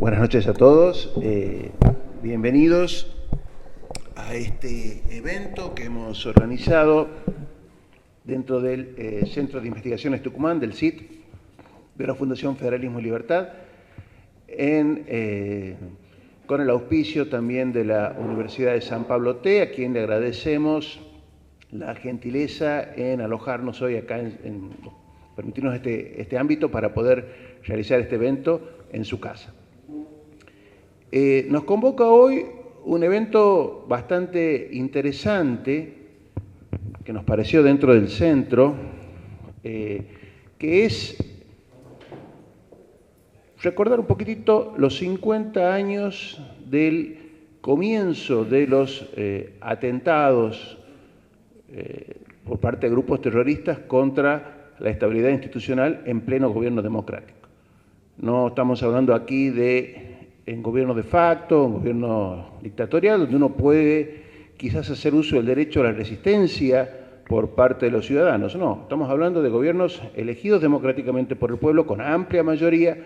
Buenas noches a todos, bienvenidos a este evento que hemos organizado dentro del Centro de Investigaciones Tucumán, del CIT, de la Fundación Federalismo y Libertad, con el auspicio también de la Universidad de San Pablo T, a quien le agradecemos la gentileza en alojarnos hoy acá, en permitirnos este ámbito para poder realizar este evento en su casa. Nos convoca hoy un evento bastante interesante que nos pareció dentro del centro, que es recordar un poquitito los 50 años del comienzo de los atentados por parte de grupos terroristas contra la estabilidad institucional en pleno gobierno democrático. No estamos hablando aquí de en gobierno de facto, en gobierno dictatorial, donde uno puede quizás hacer uso del derecho a la resistencia por parte de los ciudadanos. No, estamos hablando de gobiernos elegidos democráticamente por el pueblo con amplia mayoría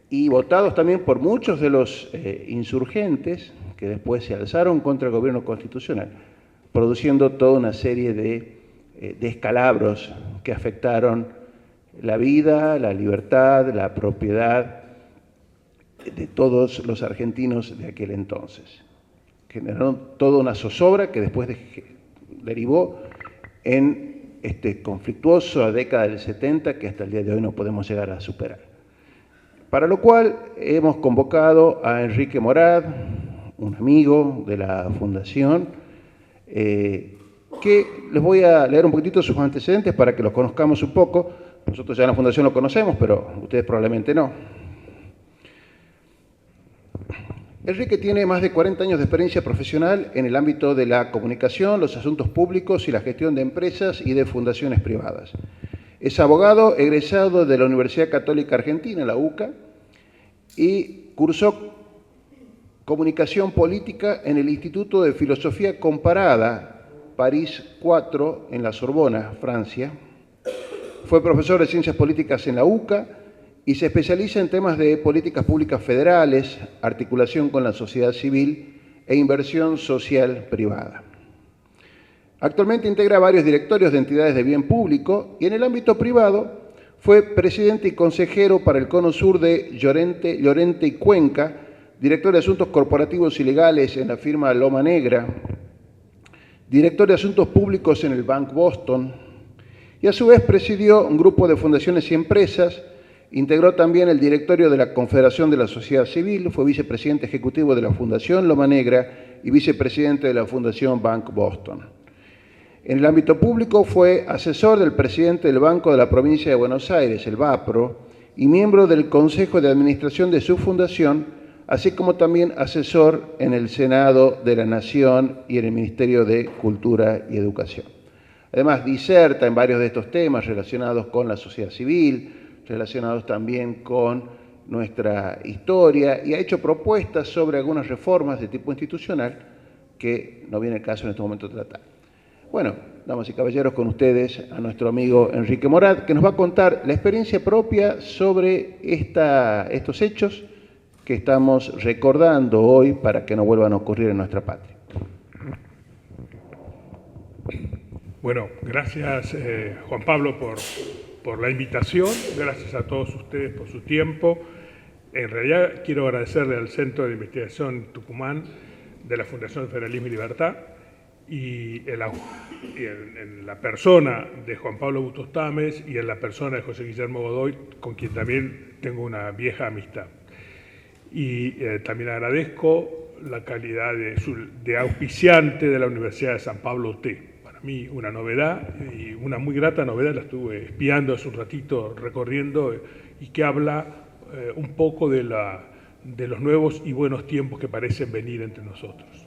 y votados también por muchos de los insurgentes que después se alzaron contra el gobierno constitucional, produciendo toda una serie de descalabros que afectaron la vida, la libertad, la propiedad de todos los argentinos de aquel entonces. Generaron toda una zozobra que después derivó en conflictuosa década del 70 que hasta el día de hoy no podemos llegar a superar. Para lo cual hemos convocado a Enrique Morad, un amigo de la Fundación, que les voy a leer un poquitito sus antecedentes para que los conozcamos un poco. Nosotros ya en la Fundación lo conocemos, pero ustedes probablemente no. Enrique tiene más de 40 años de experiencia profesional en el ámbito de la comunicación, los asuntos públicos y la gestión de empresas y de fundaciones privadas. Es abogado egresado de la Universidad Católica Argentina, la UCA, y cursó comunicación política en el Instituto de Filosofía Comparada, París 4, en la Sorbona, Francia. Fue profesor de Ciencias Políticas en la UCA y se especializa en temas de políticas públicas federales, articulación con la sociedad civil e inversión social privada. Actualmente integra varios directorios de entidades de bien público y en el ámbito privado fue presidente y consejero para el Cono Sur de Llorente y Cuenca, director de Asuntos Corporativos y Legales en la firma Loma Negra, director de Asuntos Públicos en el Bank Boston y a su vez presidió un grupo de fundaciones y empresas. Integró también el directorio de la Confederación de la Sociedad Civil, fue vicepresidente ejecutivo de la Fundación Loma Negra y vicepresidente de la Fundación Bank Boston. En el ámbito público fue asesor del presidente del Banco de la Provincia de Buenos Aires, el BAPRO, y miembro del Consejo de Administración de su fundación, así como también asesor en el Senado de la Nación y en el Ministerio de Cultura y Educación. Además, diserta en varios de estos temas relacionados con la sociedad civil, relacionados también con nuestra historia y ha hecho propuestas sobre algunas reformas de tipo institucional que no viene el caso en este momento tratar. Bueno, damas y caballeros, con ustedes a nuestro amigo Enrique Morad, que nos va a contar la experiencia propia sobre estos hechos que estamos recordando hoy para que no vuelvan a ocurrir en nuestra patria. Bueno, gracias Juan Pablo por la invitación, gracias a todos ustedes por su tiempo. En realidad quiero agradecerle al Centro de Investigación Tucumán de la Fundación Federalismo y Libertad y en la persona de Juan Pablo Bustos Tames y en la persona de José Guillermo Godoy, con quien también tengo una vieja amistad. Y también agradezco la calidad de auspiciante de la Universidad de San Pablo T. Para mí una novedad y una muy grata novedad, la estuve espiando hace un ratito, recorriendo, y que habla un poco de los nuevos y buenos tiempos que parecen venir entre nosotros.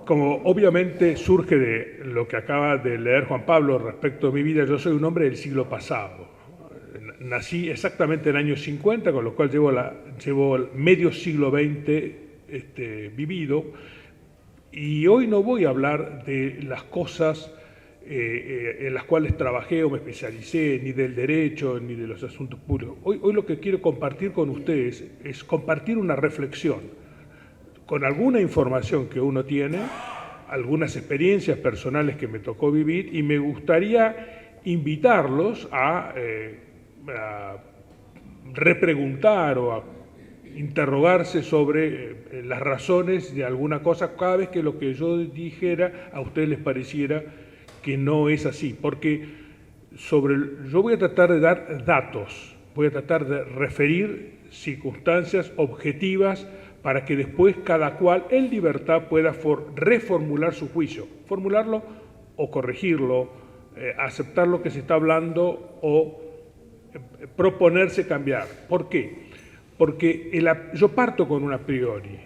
Como obviamente surge de lo que acaba de leer Juan Pablo respecto de mi vida, yo soy un hombre del siglo pasado. Nací exactamente en el año 50, con lo cual llevo medio siglo XX vivido. Y hoy no voy a hablar de las cosas en las cuales trabajé o me especialicé, ni del derecho, ni de los asuntos públicos. Hoy lo que quiero compartir con ustedes es compartir una reflexión con alguna información que uno tiene, algunas experiencias personales que me tocó vivir, y me gustaría invitarlos a repreguntar o a interrogarse sobre las razones de alguna cosa cada vez que lo que yo dijera a ustedes les pareciera que no es así, porque yo voy a tratar de dar datos, voy a tratar de referir circunstancias objetivas para que después cada cual en libertad pueda reformular su juicio, formularlo o corregirlo, aceptar lo que se está hablando o proponerse cambiar. ¿Por qué? Porque yo parto con un a priori,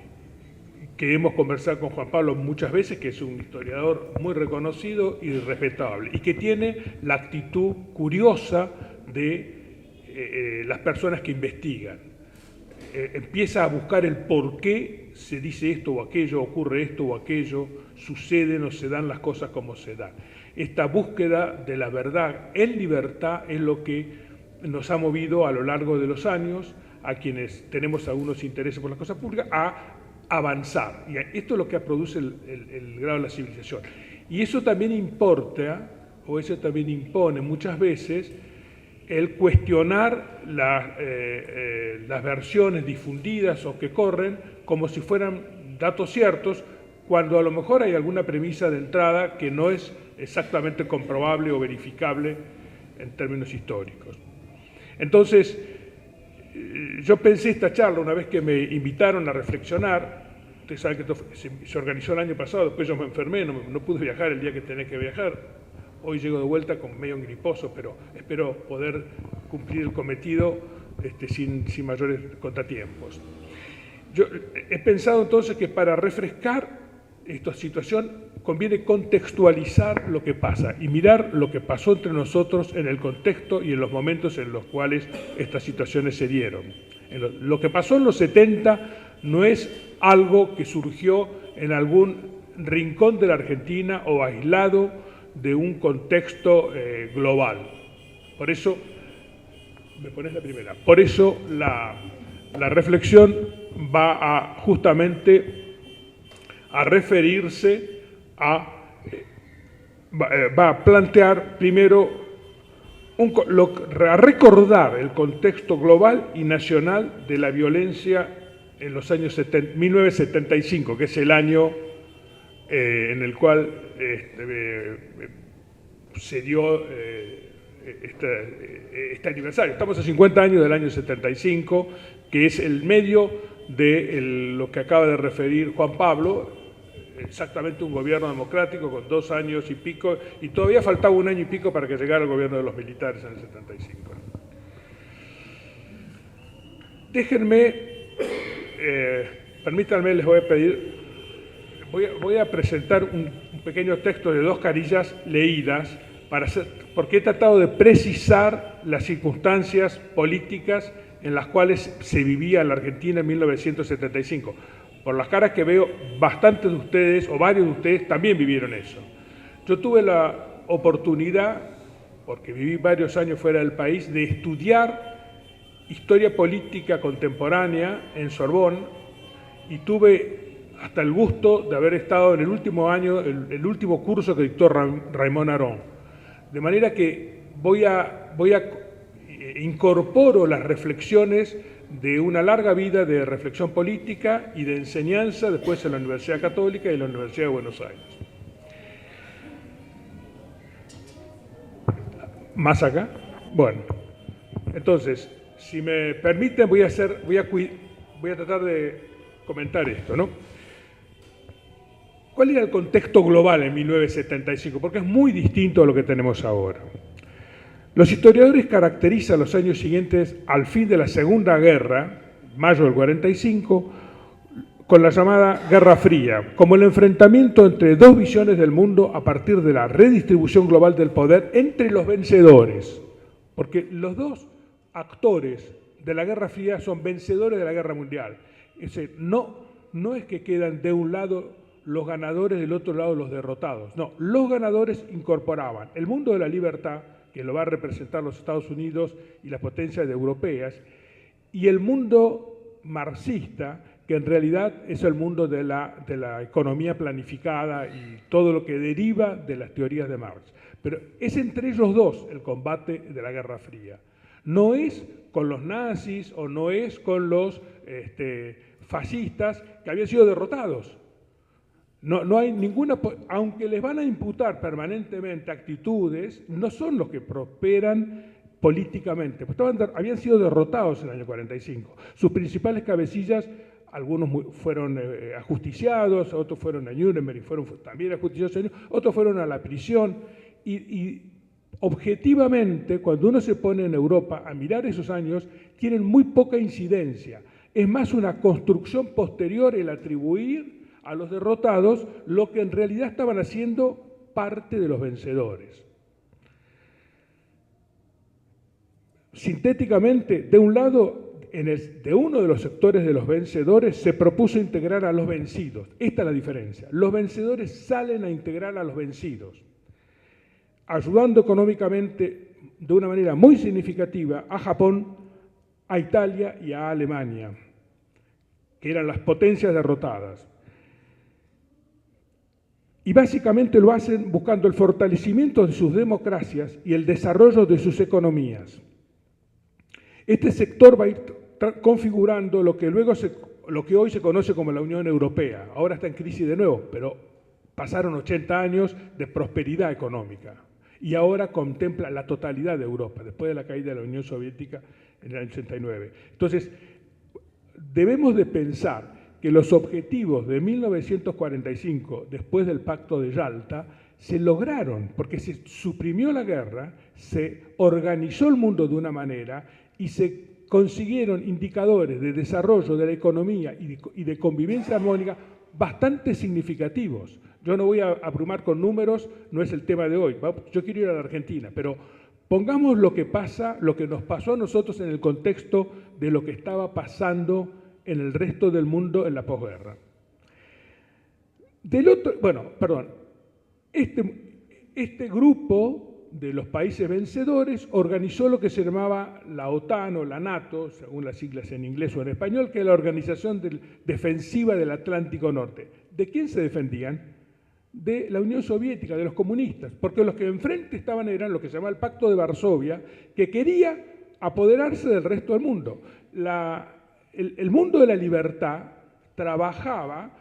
que hemos conversado con Juan Pablo muchas veces, que es un historiador muy reconocido y respetable, y que tiene la actitud curiosa de las personas que investigan. Empieza a buscar el por qué se dice esto o aquello, ocurre esto o aquello, suceden o se dan las cosas como se dan. Esta búsqueda de la verdad en libertad es lo que nos ha movido a lo largo de los años, a quienes tenemos algunos intereses por las cosas públicas, a avanzar. Y esto es lo que produce el grado de la civilización. Y eso también importa, o eso también impone muchas veces, el cuestionar las versiones difundidas o que corren como si fueran datos ciertos, cuando a lo mejor hay alguna premisa de entrada que no es exactamente comprobable o verificable en términos históricos. Entonces, yo pensé esta charla una vez que me invitaron a reflexionar. Ustedes saben que esto se organizó el año pasado, después yo me enfermé, no pude viajar el día que tenía que viajar. Hoy llego de vuelta con medio griposo, pero espero poder cumplir el cometido sin mayores contratiempos. Yo he pensado entonces que para refrescar esta situación conviene contextualizar lo que pasa y mirar lo que pasó entre nosotros en el contexto y en los momentos en los cuales estas situaciones se dieron. Lo que pasó en los 70 no es algo que surgió en algún rincón de la Argentina o aislado de un contexto global. Por eso, me pones la primera, por eso la reflexión va justamente a referirse va a plantear primero, a recordar el contexto global y nacional de la violencia en los años 1975, que es el año en el cual se dio este aniversario. Estamos a 50 años del año 75, que es el medio de lo que acaba de referir Juan Pablo, exactamente un gobierno democrático con 2 años y pico, y todavía faltaba 1 año y pico para que llegara el gobierno de los militares en el 75. Déjenme, permítanme, les voy a pedir, voy a presentar un pequeño texto de 2 carillas leídas, porque he tratado de precisar las circunstancias políticas en las cuales se vivía en la Argentina en 1975. Por las caras que veo, bastantes de ustedes, o varios de ustedes, también vivieron eso. Yo tuve la oportunidad, porque viví varios años fuera del país, de estudiar historia política contemporánea en Sorbonne, y tuve hasta el gusto de haber estado en el último año, el último curso que dictó Raymond Aron. De manera que incorporo las reflexiones de una larga vida de reflexión política y de enseñanza después en la Universidad Católica y en la Universidad de Buenos Aires. ¿Más acá? Bueno, entonces, si me permiten, voy a tratar de comentar esto, ¿no? ¿Cuál era el contexto global en 1975? Porque es muy distinto a lo que tenemos ahora. Los historiadores caracterizan los años siguientes al fin de la Segunda Guerra, mayo del 45, con la llamada Guerra Fría, como el enfrentamiento entre 2 visiones del mundo a partir de la redistribución global del poder entre los vencedores. Porque los 2 actores de la Guerra Fría son vencedores de la Guerra Mundial. Es decir, no es que quedan de un lado los ganadores del otro lado, los derrotados. No, los ganadores incorporaban el mundo de la libertad, que lo va a representar los Estados Unidos y las potencias europeas, y el mundo marxista, que en realidad es el mundo de la economía planificada y todo lo que deriva de las teorías de Marx. Pero es entre ellos dos el combate de la Guerra Fría. No es con los nazis o no es con los fascistas que habían sido derrotados. No hay ninguna, aunque les van a imputar permanentemente actitudes, no son los que prosperan políticamente, pues habían sido derrotados en el año 45. Sus principales cabecillas, algunos fueron ajusticiados, otros fueron a Nuremberg y fueron también ajusticiados, otros fueron a la prisión, y objetivamente, cuando uno se pone en Europa a mirar esos años, tienen muy poca incidencia. Es más una construcción posterior el atribuir a los derrotados lo que en realidad estaban haciendo parte de los vencedores. Sintéticamente, de un lado, de uno de los sectores de los vencedores se propuso integrar a los vencidos. Esta es la diferencia. Los vencedores salen a integrar a los vencidos, ayudando económicamente de una manera muy significativa a Japón, a Italia y a Alemania, que eran las potencias derrotadas. Y básicamente lo hacen buscando el fortalecimiento de sus democracias y el desarrollo de sus economías. Este sector va a ir configurando lo que hoy se conoce como la Unión Europea. Ahora está en crisis de nuevo, pero pasaron 80 años de prosperidad económica y ahora contempla la totalidad de Europa, después de la caída de la Unión Soviética en el año 89. Entonces, debemos de pensar que los objetivos de 1945, después del Pacto de Yalta, se lograron, porque se suprimió la guerra, se organizó el mundo de una manera y se consiguieron indicadores de desarrollo de la economía y de convivencia armónica bastante significativos. Yo no voy a abrumar con números, no es el tema de hoy. Yo quiero ir a la Argentina, pero pongamos lo que nos pasó a nosotros en el contexto de lo que estaba pasando en el resto del mundo en la posguerra. Este grupo de los países vencedores organizó lo que se llamaba la OTAN o la NATO, según las siglas en inglés o en español, que es la Organización Defensiva del Atlántico Norte. ¿De quién se defendían? De la Unión Soviética, de los comunistas, porque los que enfrente eran lo que se llama el Pacto de Varsovia, que quería apoderarse del resto del mundo. El mundo de la libertad trabajaba,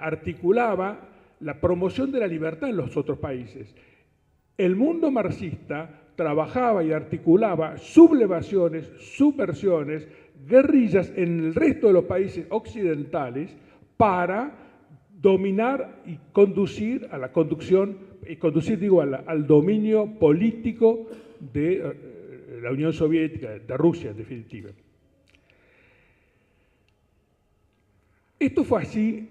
articulaba la promoción de la libertad en los otros países. El mundo marxista trabajaba y articulaba sublevaciones, subversiones, guerrillas en el resto de los países occidentales para dominar y conducir a la conducción, al dominio político de la Unión Soviética, de Rusia en definitiva. Esto fue así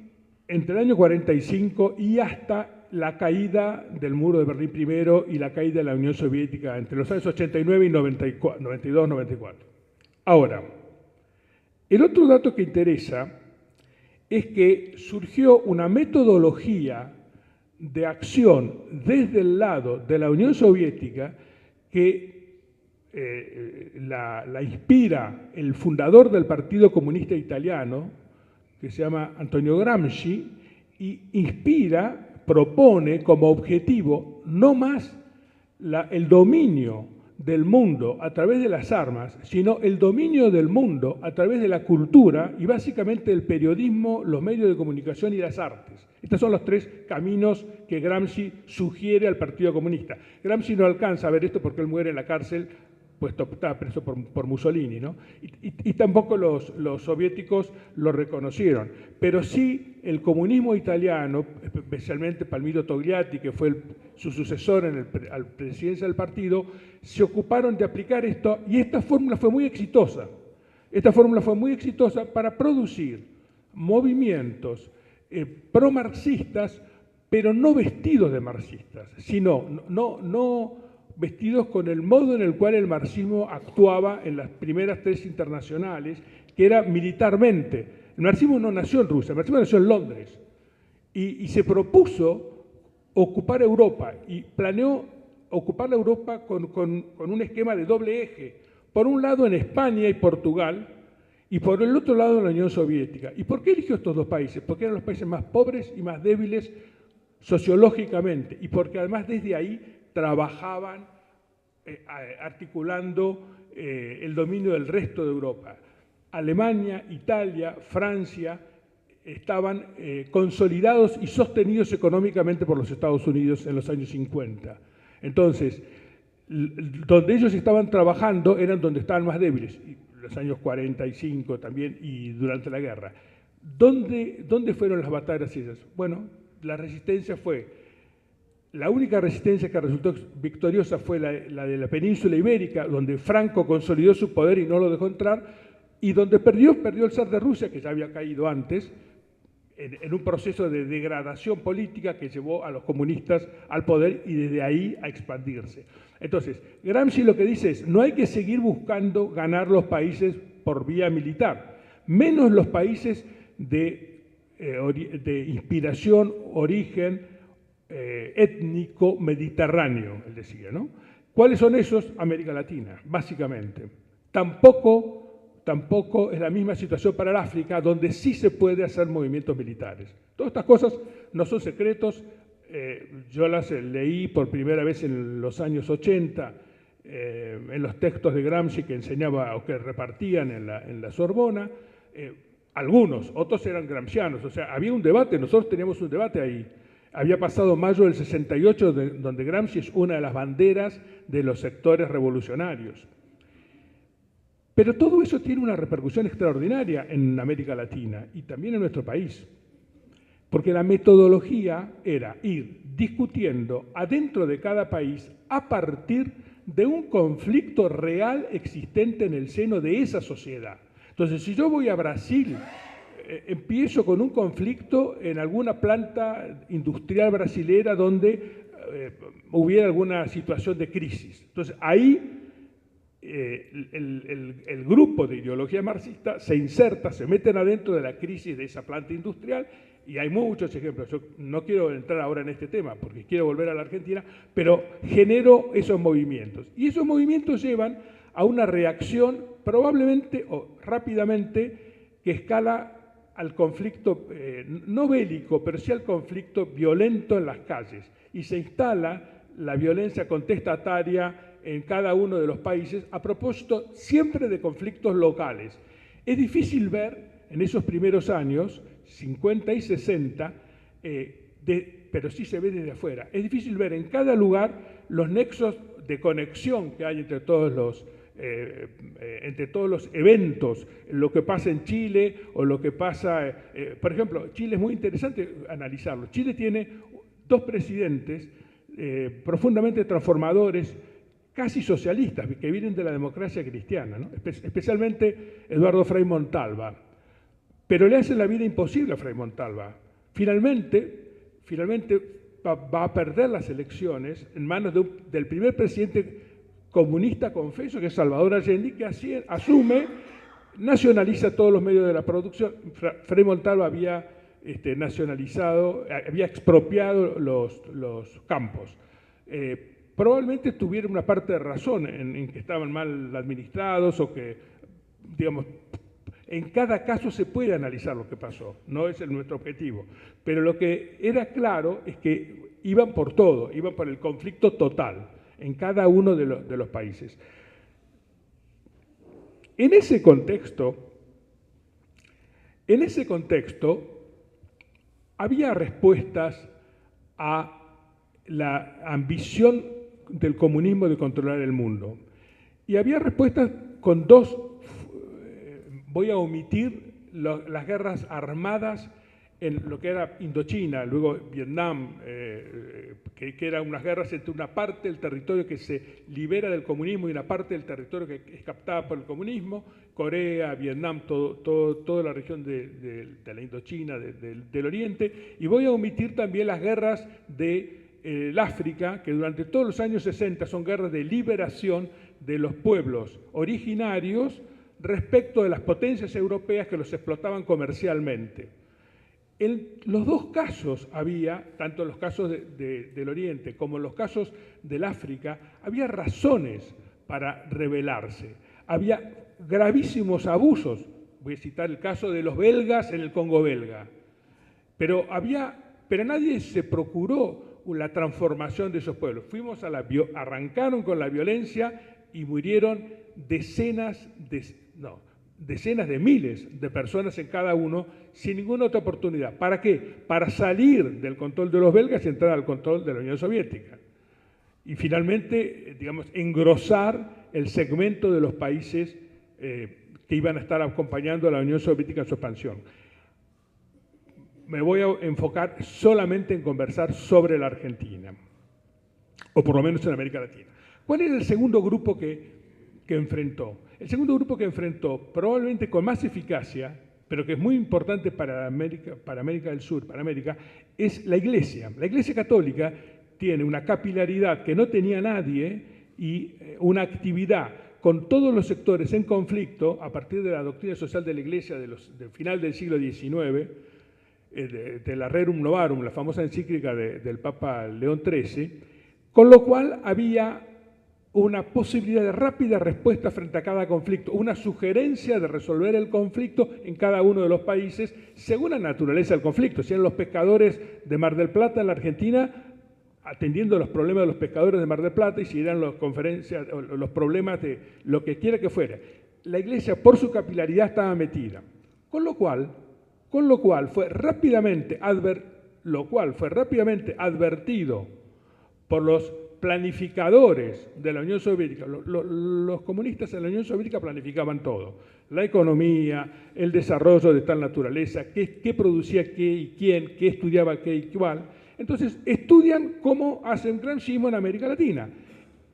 entre el año 45 y hasta la caída del muro de Berlín primero y la caída de la Unión Soviética entre los años 89 y 92-94. Ahora, el otro dato que interesa es que surgió una metodología de acción desde el lado de la Unión Soviética que la inspira el fundador del Partido Comunista Italiano, que se llama Antonio Gramsci, y propone como objetivo no más el dominio del mundo a través de las armas, sino el dominio del mundo a través de la cultura y básicamente el periodismo, los medios de comunicación y las artes. Estos son los tres caminos que Gramsci sugiere al Partido Comunista. Gramsci no alcanza a ver esto porque él muere en la cárcel, pues estaba preso por Mussolini, ¿no? Y tampoco los soviéticos lo reconocieron. Pero sí el comunismo italiano, especialmente Palmiro Togliatti, que fue su sucesor a la presidencia del partido, se ocuparon de aplicar esto y esta fórmula fue muy exitosa. Esta fórmula fue muy exitosa para producir movimientos pro-marxistas, pero no vestidos de marxistas, sino no vestidos con el modo en el cual el marxismo actuaba en las primeras tres internacionales, que era militarmente. El marxismo no nació en Rusia, el marxismo nació en Londres. y se propuso ocupar Europa y planeó ocupar la Europa con un esquema de doble eje. Por un lado en España y Portugal y por el otro lado en la Unión Soviética. ¿Y por qué eligió estos dos países? Porque eran los países más pobres y más débiles sociológicamente y porque además desde ahí trabajaban articulando el dominio del resto de Europa. Alemania, Italia, Francia estaban consolidados y sostenidos económicamente por los Estados Unidos en los años 50. Entonces, donde ellos estaban trabajando eran donde estaban más débiles, los años 45 también y durante la guerra. ¿Dónde fueron las batallas esas? Bueno, la resistencia la única resistencia que resultó victoriosa fue la de la península ibérica, donde Franco consolidó su poder y no lo dejó entrar, y donde perdió el zar de Rusia, que ya había caído antes, en un proceso de degradación política que llevó a los comunistas al poder y desde ahí a expandirse. Entonces, Gramsci lo que dice es, no hay que seguir buscando ganar los países por vía militar, menos los países de inspiración, origen étnico mediterráneo, él decía, ¿no? ¿Cuáles son esos? América Latina, básicamente. Tampoco es la misma situación para el África, donde sí se puede hacer movimientos militares. Todas estas cosas no son secretos, yo las leí por primera vez en los años 80, en los textos de Gramsci que enseñaba o que repartían en la Sorbona, algunos, otros eran gramscianos, o sea, había un debate, nosotros teníamos un debate ahí. Había pasado mayo del 68, donde Gramsci es una de las banderas de los sectores revolucionarios. Pero todo eso tiene una repercusión extraordinaria en América Latina y también en nuestro país. Porque la metodología era ir discutiendo adentro de cada país a partir de un conflicto real existente en el seno de esa sociedad. Entonces, si yo voy a Brasil, empiezo con un conflicto en alguna planta industrial brasilera donde hubiera alguna situación de crisis. Entonces, ahí el grupo de ideología marxista se inserta, se meten adentro de la crisis de esa planta industrial y hay muchos ejemplos. Yo no quiero entrar ahora en este tema porque quiero volver a la Argentina, pero generó esos movimientos. Y esos movimientos llevan a una reacción probablemente o rápidamente que escala al conflicto, no bélico, pero sí al conflicto violento en las calles. Y se instala la violencia contestataria en cada uno de los países a propósito siempre de conflictos locales. Es difícil ver en esos primeros años, 50 y 60, pero sí se ve desde afuera, es difícil ver en cada lugar los nexos de conexión que hay entre todos los eventos, lo que pasa en Chile o lo que pasa, por ejemplo, Chile es muy interesante analizarlo. Chile tiene dos presidentes profundamente transformadores, casi socialistas, que vienen de la democracia cristiana, ¿no? Especialmente Eduardo Frei Montalva. Pero le hacen la vida imposible a Frei Montalva. Finalmente va a perder las elecciones en manos del primer presidente comunista confeso, que es Salvador Allende, que asume, nacionaliza todos los medios de la producción. Frei Montalva había nacionalizado, había expropiado los campos. Probablemente tuviera una parte de razón en que estaban mal administrados o que, digamos, en cada caso se puede analizar lo que pasó, no es nuestro objetivo. Pero lo que era claro es que iban por todo, iban por el conflicto total en cada uno de los países. En ese contexto, había respuestas a la ambición del comunismo de controlar el mundo. Y había respuestas con dos, voy a omitir las guerras armadas en lo que era Indochina, luego Vietnam, que eran unas guerras entre una parte del territorio que se libera del comunismo y una parte del territorio que es captada por el comunismo, Corea, Vietnam, toda la región de la Indochina, del Oriente, y voy a omitir también las guerras del África, que durante todos los años 60 son guerras de liberación de los pueblos originarios respecto de las potencias europeas que los explotaban comercialmente. En los dos casos había, tanto en los casos del Oriente como en los casos del África, había razones para rebelarse. Había gravísimos abusos. Voy a citar el caso de los belgas en el Congo belga. Pero nadie se procuró la transformación de esos pueblos. Arrancaron con la violencia y murieron decenas de miles de personas en cada uno sin ninguna otra oportunidad. ¿Para qué? Para salir del control de los belgas y entrar al control de la Unión Soviética. Y finalmente, digamos, engrosar el segmento de los países que iban a estar acompañando a la Unión Soviética en su expansión. Me voy a enfocar solamente en conversar sobre la Argentina, o por lo menos en América Latina. ¿Cuál era el segundo grupo que enfrentó? El segundo grupo que enfrentó, probablemente con más eficacia, pero que es muy importante para América del Sur, para América, es la Iglesia. La Iglesia Católica tiene una capilaridad que no tenía nadie y una actividad con todos los sectores en conflicto a partir de la doctrina social de la Iglesia del final del siglo XIX, de la Rerum Novarum, la famosa encíclica del Papa León XIII, con lo cual había una posibilidad de rápida respuesta frente a cada conflicto, una sugerencia de resolver el conflicto en cada uno de los países según la naturaleza del conflicto. Si eran los pescadores de Mar del Plata en la Argentina, atendiendo los problemas de los pescadores de Mar del Plata, y si eran los problemas de lo que quiera que fuera. La Iglesia, por su capilaridad, estaba metida. Con lo cual fue rápidamente advertido por los planificadores de la Unión Soviética. Los comunistas en la Unión Soviética planificaban todo. La economía, el desarrollo de tal naturaleza, qué producía qué y quién, qué estudiaba qué y cuál. Entonces estudian cómo hacen gramscismo en América Latina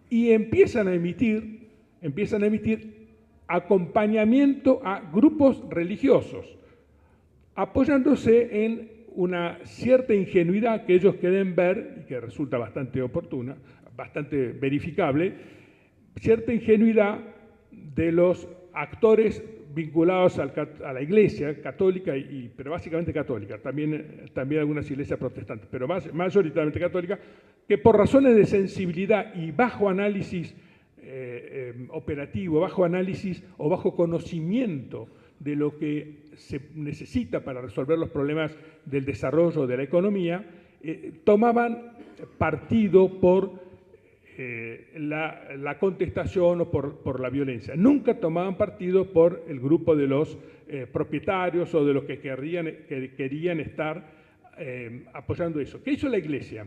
y empiezan a emitir acompañamiento a grupos religiosos, apoyándose en una cierta ingenuidad que ellos quieren ver y que resulta bastante oportuna, bastante verificable, cierta ingenuidad de los actores vinculados a la Iglesia católica, pero básicamente católica, también algunas iglesias protestantes, pero mayoritariamente católica, que por razones de sensibilidad y bajo análisis operativo, bajo análisis o bajo conocimiento de lo que se necesita para resolver los problemas del desarrollo de la economía, tomaban partido por la contestación o por la violencia. Nunca tomaban partido por el grupo de los propietarios o de los que querían estar apoyando eso. ¿Qué hizo la Iglesia?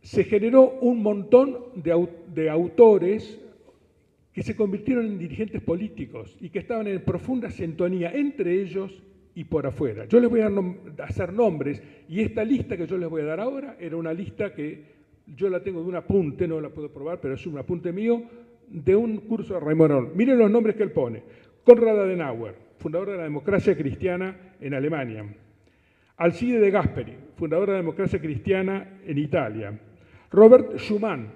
Se generó un montón de autores que se convirtieron en dirigentes políticos y que estaban en profunda sintonía entre ellos y por afuera. Yo les voy a hacer nombres y esta lista que yo les voy a dar ahora era una lista que yo la tengo de un apunte, no la puedo probar, pero es un apunte mío, de un curso de Raymond Aron. Miren los nombres que él pone. Konrad Adenauer, fundador de la democracia cristiana en Alemania. Alcide de Gasperi, fundador de la democracia cristiana en Italia. Robert Schuman,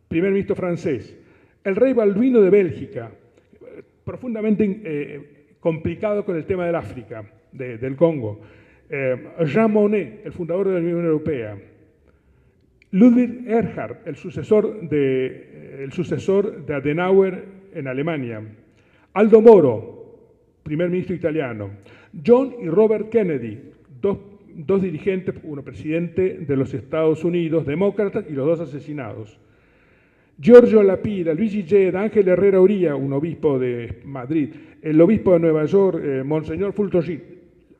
primer ministro francés. El rey Balduino de Bélgica, profundamente complicado con el tema del África, del Congo. Jean Monnet, el fundador de la Unión Europea. Ludwig Erhard, el sucesor de Adenauer en Alemania. Aldo Moro, primer ministro italiano. John y Robert Kennedy, dos dirigentes, uno presidente de los Estados Unidos, demócratas, y los dos asesinados. Giorgio Lapida, Luigi Geda, Ángel Herrera Uría, un obispo de Madrid, el obispo de Nueva York, Monseñor Fulton.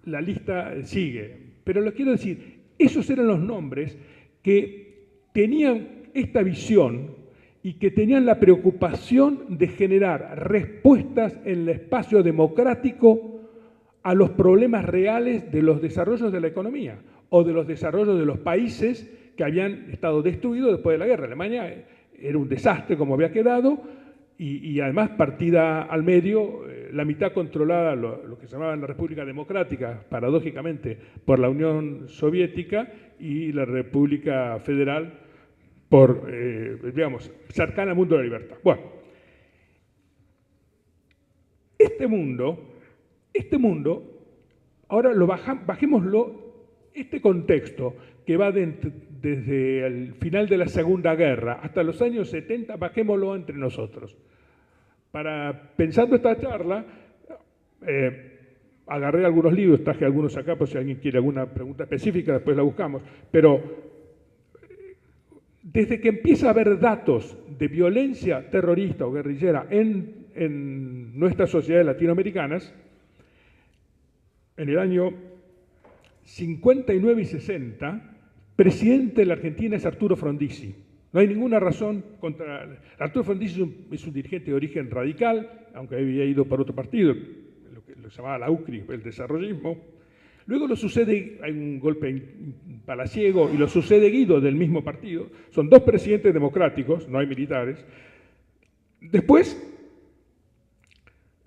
La lista sigue. Pero lo quiero decir, esos eran los nombres que tenían esta visión y que tenían la preocupación de generar respuestas en el espacio democrático a los problemas reales de los desarrollos de la economía o de los desarrollos de los países que habían estado destruidos después de la guerra. Alemania era un desastre como había quedado y además partida al medio, la mitad controlada, lo que se llamaba la República Democrática, paradójicamente, por la Unión Soviética y la República Federal por, digamos, cercana al mundo de la libertad. Bueno, este mundo Ahora bajémoslo, este contexto que va desde el final de la Segunda Guerra hasta los años 70, bajémoslo entre nosotros. Pensando esta charla, agarré algunos libros, traje algunos acá por si alguien quiere alguna pregunta específica, después la buscamos, pero desde que empieza a haber datos de violencia terrorista o guerrillera en nuestras sociedades latinoamericanas, en el año 59 y 60, presidente de la Argentina es Arturo Frondizi. No hay ninguna razón contra... Arturo Frondizi es un dirigente de origen radical, aunque había ido por otro partido, lo que lo llamaba la UCRI, el desarrollismo. Luego lo sucede, hay un golpe en palaciego, y lo sucede Guido, del mismo partido. Son dos presidentes democráticos, no hay militares. Después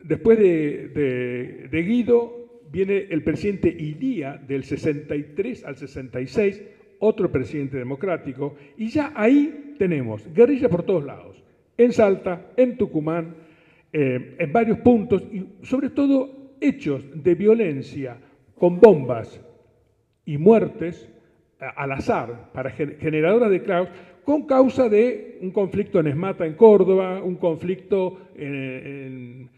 de Guido viene el presidente Ilía, del 63 al 66, otro presidente democrático, y ya ahí tenemos guerrilla por todos lados, en Salta, en Tucumán, en varios puntos, y sobre todo hechos de violencia con bombas y muertes al azar, generadoras de caos, con causa de un conflicto en Esmata, en Córdoba, un conflicto en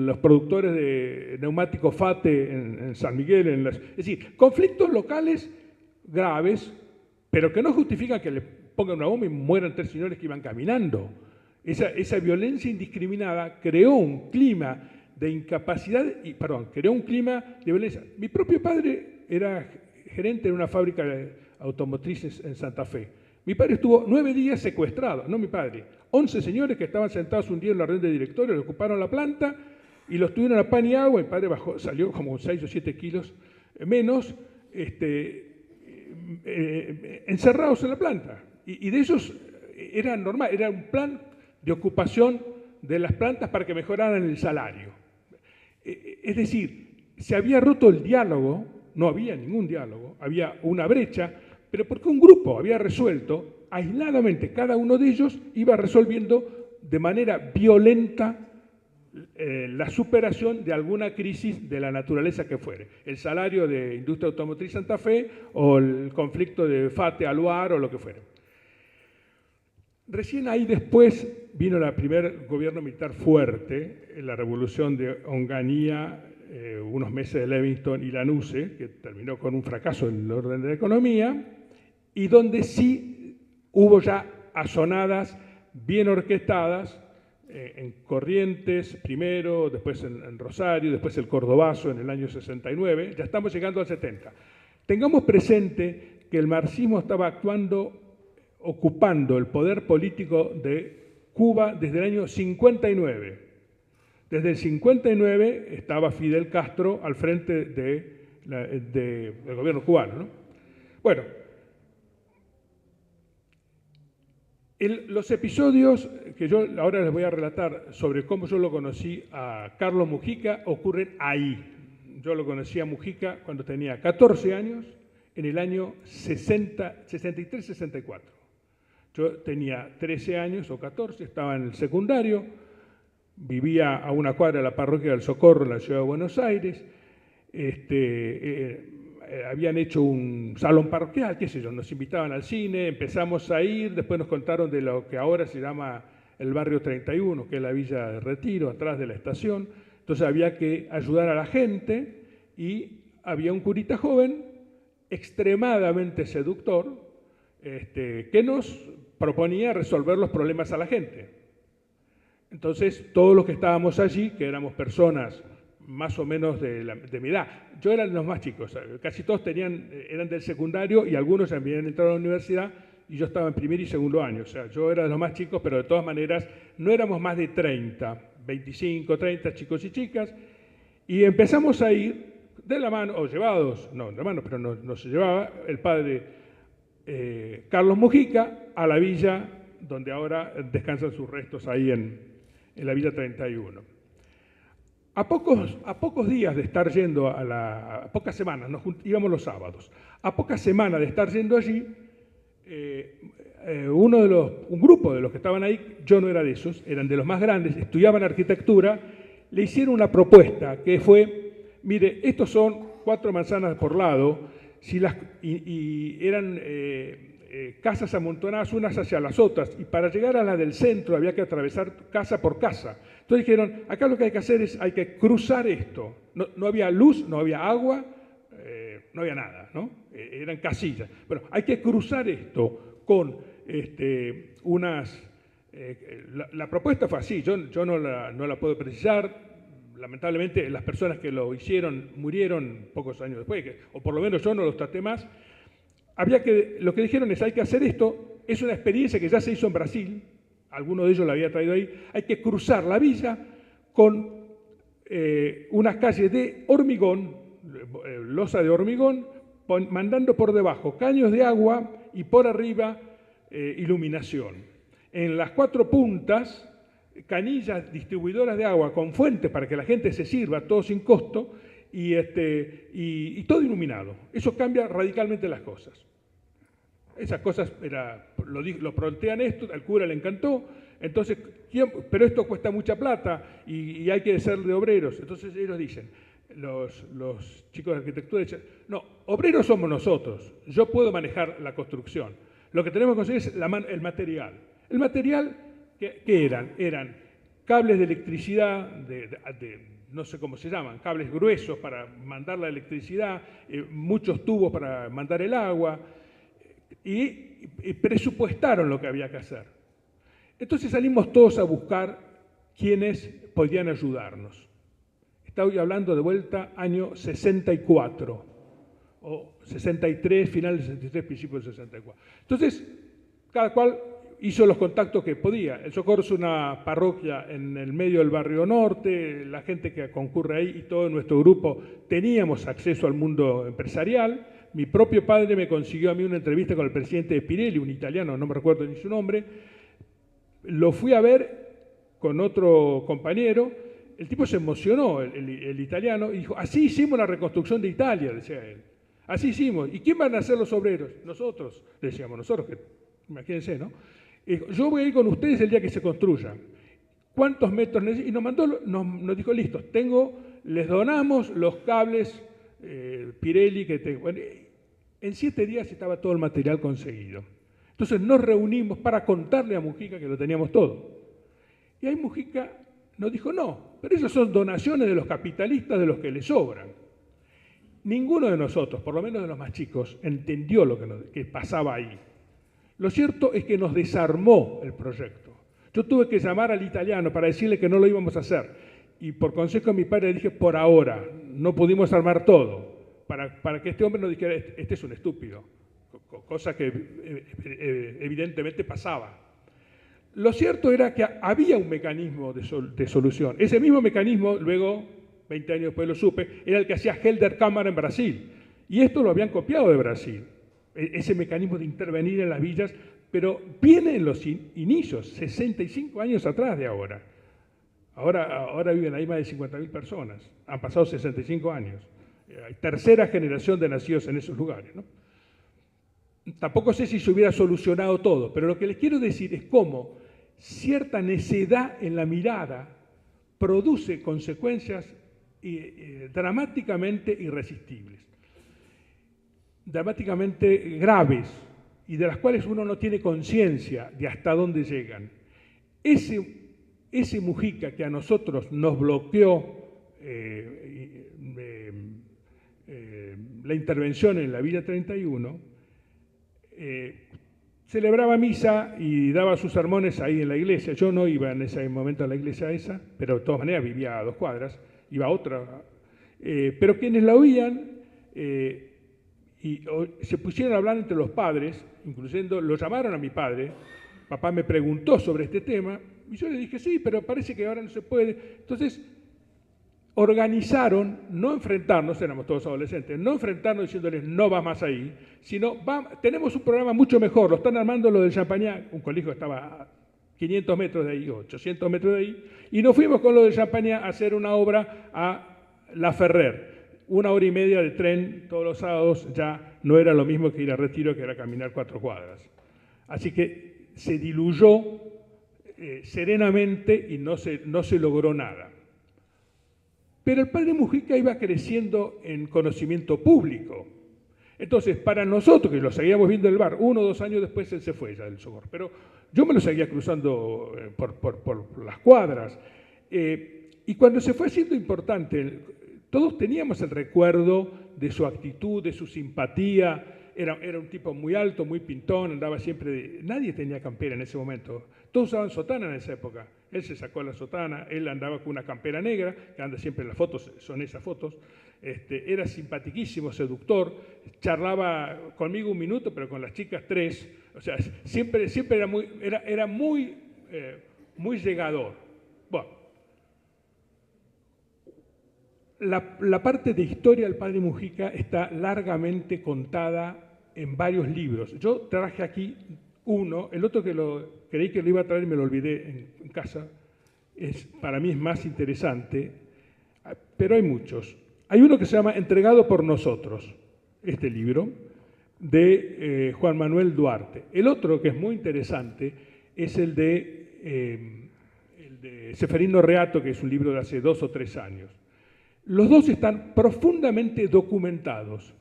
los productores de neumáticos FATE en San Miguel. Es decir, conflictos locales graves, pero que no justifican que le pongan una bomba y mueran 3 señores que iban caminando. Esa violencia indiscriminada creó un clima de incapacidad, creó un clima de violencia. Mi propio padre era gerente de una fábrica de automotrices en Santa Fe. Mi padre estuvo 9 días secuestrado, no mi padre, 11 señores que estaban sentados un día en la reunión de directorio, le ocuparon la planta y los tuvieron a pan y agua. Mi padre salió como 6 o 7 kilos menos, encerrados en la planta. Y de ellos era normal, era un plan de ocupación de las plantas para que mejoraran el salario. Es decir, se había roto el diálogo, no había ningún diálogo, había una brecha, pero porque un grupo había resuelto, aisladamente, cada uno de ellos iba resolviendo de manera violenta la superación de alguna crisis de la naturaleza que fuere. El salario de Industria Automotriz Santa Fe o el conflicto de FATE, Aluar o lo que fuera. Recién ahí después vino el primer gobierno militar fuerte, la revolución de Onganía, unos meses de Levington y Lanuse, que terminó con un fracaso en el orden de la economía, y donde sí hubo ya asonadas bien orquestadas, en Corrientes primero, después en Rosario, después el Cordobazo en el año 69, ya estamos llegando al 70. Tengamos presente que el marxismo estaba ocupando el poder político de Cuba desde el año 59. Desde el 59 estaba Fidel Castro al frente del gobierno cubano, ¿no? Bueno, los episodios que yo ahora les voy a relatar sobre cómo yo lo conocí a Carlos Mujica ocurren ahí. Yo lo conocí a Mujica cuando tenía 14 años, en el año 63-64. Yo tenía 13 años o 14, estaba en el secundario, vivía a una cuadra de la parroquia del Socorro en la ciudad de Buenos Aires. Habían hecho un salón parroquial, qué sé yo, nos invitaban al cine, empezamos a ir, después nos contaron de lo que ahora se llama el barrio 31, que es la Villa de Retiro, atrás de la estación. Entonces había que ayudar a la gente y había un curita joven, extremadamente seductor, que nos proponía resolver los problemas a la gente. Entonces, todos los que estábamos allí, que éramos personas más o menos de mi edad, yo era de los más chicos, casi todos eran del secundario y algunos habían entrado a la universidad y yo estaba en primer y segundo año, o sea, yo era de los más chicos, pero de todas maneras no éramos más de 30, 25, 30 chicos y chicas, y empezamos a ir de la mano, o llevados, no de la mano, pero nos llevaba el padre Carlos Mujica a la villa donde ahora descansan sus restos ahí en la Villa 31. A pocos días de estar yendo a pocas semanas, íbamos los sábados, a pocas semanas de estar yendo allí, un grupo de los que estaban ahí, yo no era de esos, eran de los más grandes, estudiaban arquitectura, le hicieron una propuesta que fue, mire, estos son 4 manzanas por lado, y eran casas amontonadas unas hacia las otras, y para llegar a la del centro había que atravesar casa por casa. Entonces dijeron, acá lo que hay que hacer es, hay que cruzar esto. No había luz, no había agua, no había nada, ¿no? Eran casillas. Bueno, hay que cruzar esto con unas... la propuesta fue así, yo no la puedo precisar. Lamentablemente las personas que lo hicieron murieron pocos años después, o por lo menos yo no los traté más. Lo que dijeron es, hay que hacer esto, es una experiencia que ya se hizo en Brasil, alguno de ellos la había traído ahí, hay que cruzar la villa con unas calles de hormigón, losa de hormigón, mandando por debajo caños de agua y por arriba iluminación. En las 4 puntas, canillas distribuidoras de agua con fuentes para que la gente se sirva, todo sin costo, y todo iluminado. Eso cambia radicalmente las cosas. Esas cosas, lo plantean esto, al cura le encantó, entonces, pero esto cuesta mucha plata y hay que ser de obreros. Entonces ellos dicen, los chicos de arquitectura dicen, no, obreros somos nosotros, yo puedo manejar la construcción. Lo que tenemos que conseguir es el material. El material, ¿qué eran? Eran cables de electricidad, no sé cómo se llaman, cables gruesos para mandar la electricidad, muchos tubos para mandar el agua, y presupuestaron lo que había que hacer. Entonces salimos todos a buscar quienes podían ayudarnos. Estoy hablando de vuelta año 64, o 63, final del 63, principio del 64. Entonces, cada cual hizo los contactos que podía. El Socorro es una parroquia en el medio del barrio norte, la gente que concurre ahí y todo nuestro grupo teníamos acceso al mundo empresarial. Mi propio padre me consiguió a mí una entrevista con el presidente de Pirelli, un italiano, no me recuerdo ni su nombre. Lo fui a ver con otro compañero, el tipo se emocionó, el italiano, y dijo, así hicimos la reconstrucción de Italia, decía él. Así hicimos. ¿Y quién van a ser los obreros? Nosotros, decíamos nosotros, que imagínense, ¿no? Yo voy a ir con ustedes el día que se construyan. ¿Cuántos metros necesitan? Y nos dijo, listo, les donamos los cables Pirelli que tengo. Bueno, en 7 días estaba todo el material conseguido. Entonces nos reunimos para contarle a Mujica que lo teníamos todo. Y ahí Mujica nos dijo, no, pero esas son donaciones de los capitalistas de los que les sobran. Ninguno de nosotros, por lo menos de los más chicos, entendió lo que pasaba ahí. Lo cierto es que nos desarmó el proyecto. Yo tuve que llamar al italiano para decirle que no lo íbamos a hacer. Y por consejo de mi padre le dije, por ahora, no pudimos armar todo, para que este hombre no dijera, este es un estúpido, cosa que evidentemente pasaba. Lo cierto era que había un mecanismo de solución. Ese mismo mecanismo, luego, 20 años después lo supe, era el que hacía Helder Câmara en Brasil. Y esto lo habían copiado de Brasil. Ese mecanismo de intervenir en las villas, pero viene en los inicios, 65 años atrás de ahora. Ahora viven ahí más de 50.000 personas, han pasado 65 años. Hay tercera generación de nacidos en esos lugares, ¿no? Tampoco sé si se hubiera solucionado todo, pero lo que les quiero decir es cómo cierta necedad en la mirada produce consecuencias dramáticamente irresistibles, dramáticamente graves y de las cuales uno no tiene conciencia de hasta dónde llegan. Ese Mujica que a nosotros nos bloqueó la intervención en la Villa 31, celebraba misa y daba sus sermones ahí en la iglesia. Yo no iba en ese momento a la iglesia esa, pero de todas maneras vivía a 2 cuadras, iba a otra. Pero quienes la oían se pusieron a hablar entre los padres, incluyendo, lo llamaron a mi padre, papá me preguntó sobre este tema, y yo le dije, sí, pero parece que ahora no se puede. Entonces, organizaron, no enfrentarnos, éramos todos adolescentes, no enfrentarnos diciéndoles no va más ahí, sino tenemos un programa mucho mejor, lo están armando lo del Champagnat, un colegio que estaba a 500 metros de ahí, 800 metros de ahí, y nos fuimos con lo del Champagnat a hacer una obra a La Ferrer. 1 hora y media de tren todos los sábados ya no era lo mismo que ir a Retiro, que era caminar 4 cuadras. Así que se diluyó serenamente y no se logró nada. Pero el padre Mujica iba creciendo en conocimiento público. Entonces, para nosotros, que lo seguíamos viendo en el bar, 1 o 2 años después él se fue ya del Socorro, pero yo me lo seguía cruzando por las cuadras. Y cuando se fue haciendo importante, todos teníamos el recuerdo de su actitud, de su simpatía. Era un tipo muy alto, muy pintón, andaba siempre... Nadie tenía campera en ese momento. Todos usaban sotana en esa época. Él se sacó la sotana, él andaba con una campera negra, que anda siempre en las fotos, son esas fotos. Era simpatiquísimo, seductor, charlaba conmigo 1 minuto, pero con las chicas 3. O sea, siempre era muy llegador. Bueno, la parte de historia del padre Mujica está largamente contada en varios libros. Yo traje aquí uno, el otro creí que lo iba a traer y me lo olvidé en casa. Para mí es más interesante, pero hay muchos. Hay uno que se llama Entregado por nosotros, este libro, de Juan Manuel Duarte. El otro, que es muy interesante, es el de Ceferino Reato, que es un libro de hace 2 o 3 años. Los dos están profundamente documentados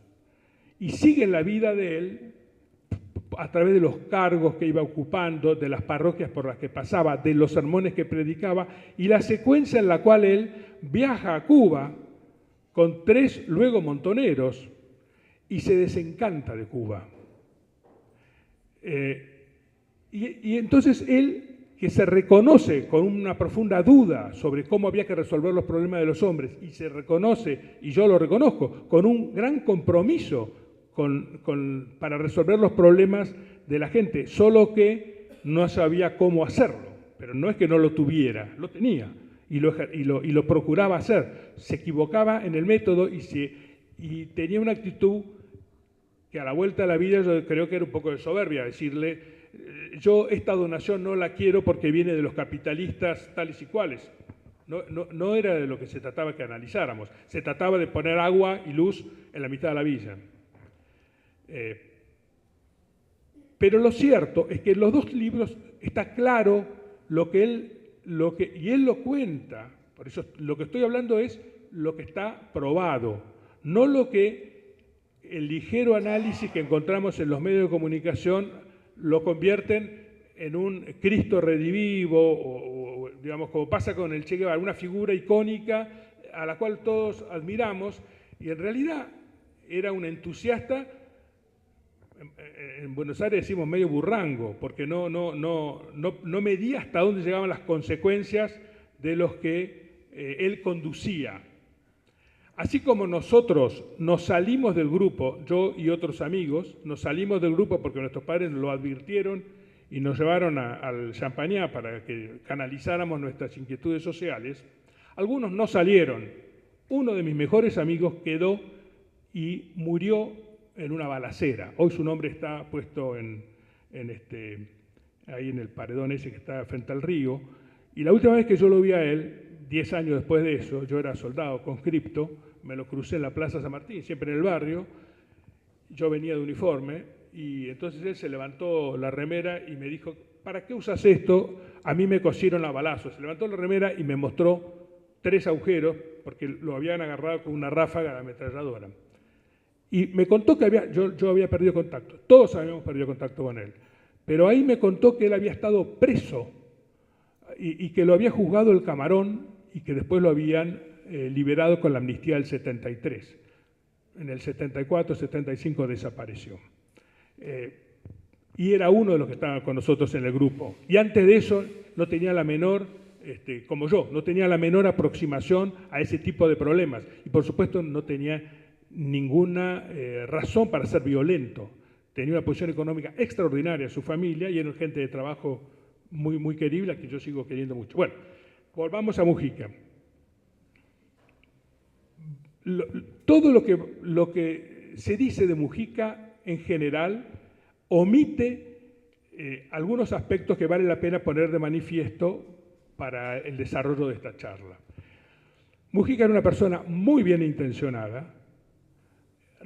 y siguen la vida de él a través de los cargos que iba ocupando, de las parroquias por las que pasaba, de los sermones que predicaba y la secuencia en la cual él viaja a Cuba con 3 luego montoneros y se desencanta de Cuba. Y entonces él, que se reconoce con una profunda duda sobre cómo había que resolver los problemas de los hombres, y se reconoce, y yo lo reconozco, con un gran compromiso para resolver los problemas de la gente, solo que no sabía cómo hacerlo. Pero no es que no lo tuviera, lo tenía, y lo procuraba hacer. Se equivocaba en el método y tenía una actitud que a la vuelta de la vida yo creo que era un poco de soberbia, decirle: yo esta donación no la quiero porque viene de los capitalistas tales y cuales. No era de lo que se trataba que analizáramos. Se trataba de poner agua y luz en la mitad de la villa. Pero lo cierto es que en los 2 libros está claro y él lo cuenta. Por eso lo que estoy hablando es lo que está probado, no lo que el ligero análisis que encontramos en los medios de comunicación lo convierten en un Cristo redivivo, o digamos, como pasa con el Che Guevara, una figura icónica a la cual todos admiramos, y en realidad era un entusiasta, en Buenos Aires decimos medio burrango, porque no medía hasta dónde llegaban las consecuencias de los que él conducía. Así como nosotros nos salimos del grupo, yo y otros amigos, nos salimos del grupo porque nuestros padres nos lo advirtieron y nos llevaron al Champagnat para que canalizáramos nuestras inquietudes sociales, algunos no salieron. Uno de mis mejores amigos quedó y murió en una balacera. Hoy su nombre está puesto ahí en el paredón ese que está frente al río. Y la última vez que yo lo vi a él, 10 años después de eso, yo era soldado conscripto, me lo crucé en la Plaza San Martín, siempre en el barrio, yo venía de uniforme, y entonces él se levantó la remera y me dijo: ¿para qué usas esto? A mí me cosieron a balazos. Se levantó la remera y me mostró 3 agujeros, porque lo habían agarrado con una ráfaga de ametralladora. Y me contó que yo había perdido contacto, todos habíamos perdido contacto con él, pero ahí me contó que él había estado preso y que lo había juzgado el Camarón y que después lo habían liberado con la amnistía del 73. En el 74, 75 desapareció. Y era uno de los que estaban con nosotros en el grupo. Y antes de eso no tenía la menor, como yo, no tenía la menor aproximación a ese tipo de problemas. Y por supuesto no tenía ninguna razón para ser violento. Tenía una posición económica extraordinaria, su familia, y era gente de trabajo muy, muy querible, a quien yo sigo queriendo mucho. Bueno, volvamos a Mujica. Todo lo que se dice de Mujica en general omite algunos aspectos que vale la pena poner de manifiesto para el desarrollo de esta charla. Mujica era una persona muy bien intencionada,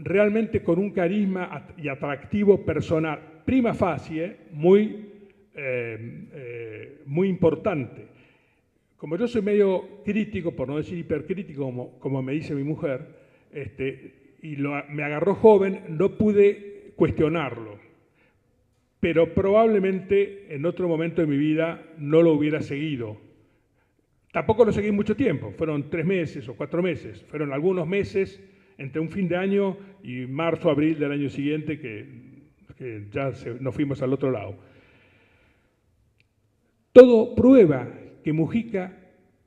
realmente con un carisma y atractivo personal, prima facie, muy importante. como yo soy medio crítico, por no decir hipercrítico, como me dice mi mujer, me agarró joven, no pude cuestionarlo. Pero probablemente en otro momento de mi vida no lo hubiera seguido. Tampoco lo seguí mucho tiempo, fueron 3 meses o 4 meses, fueron algunos meses entre un fin de año y marzo, abril del año siguiente que ya nos fuimos al otro lado. Todo prueba que Mujica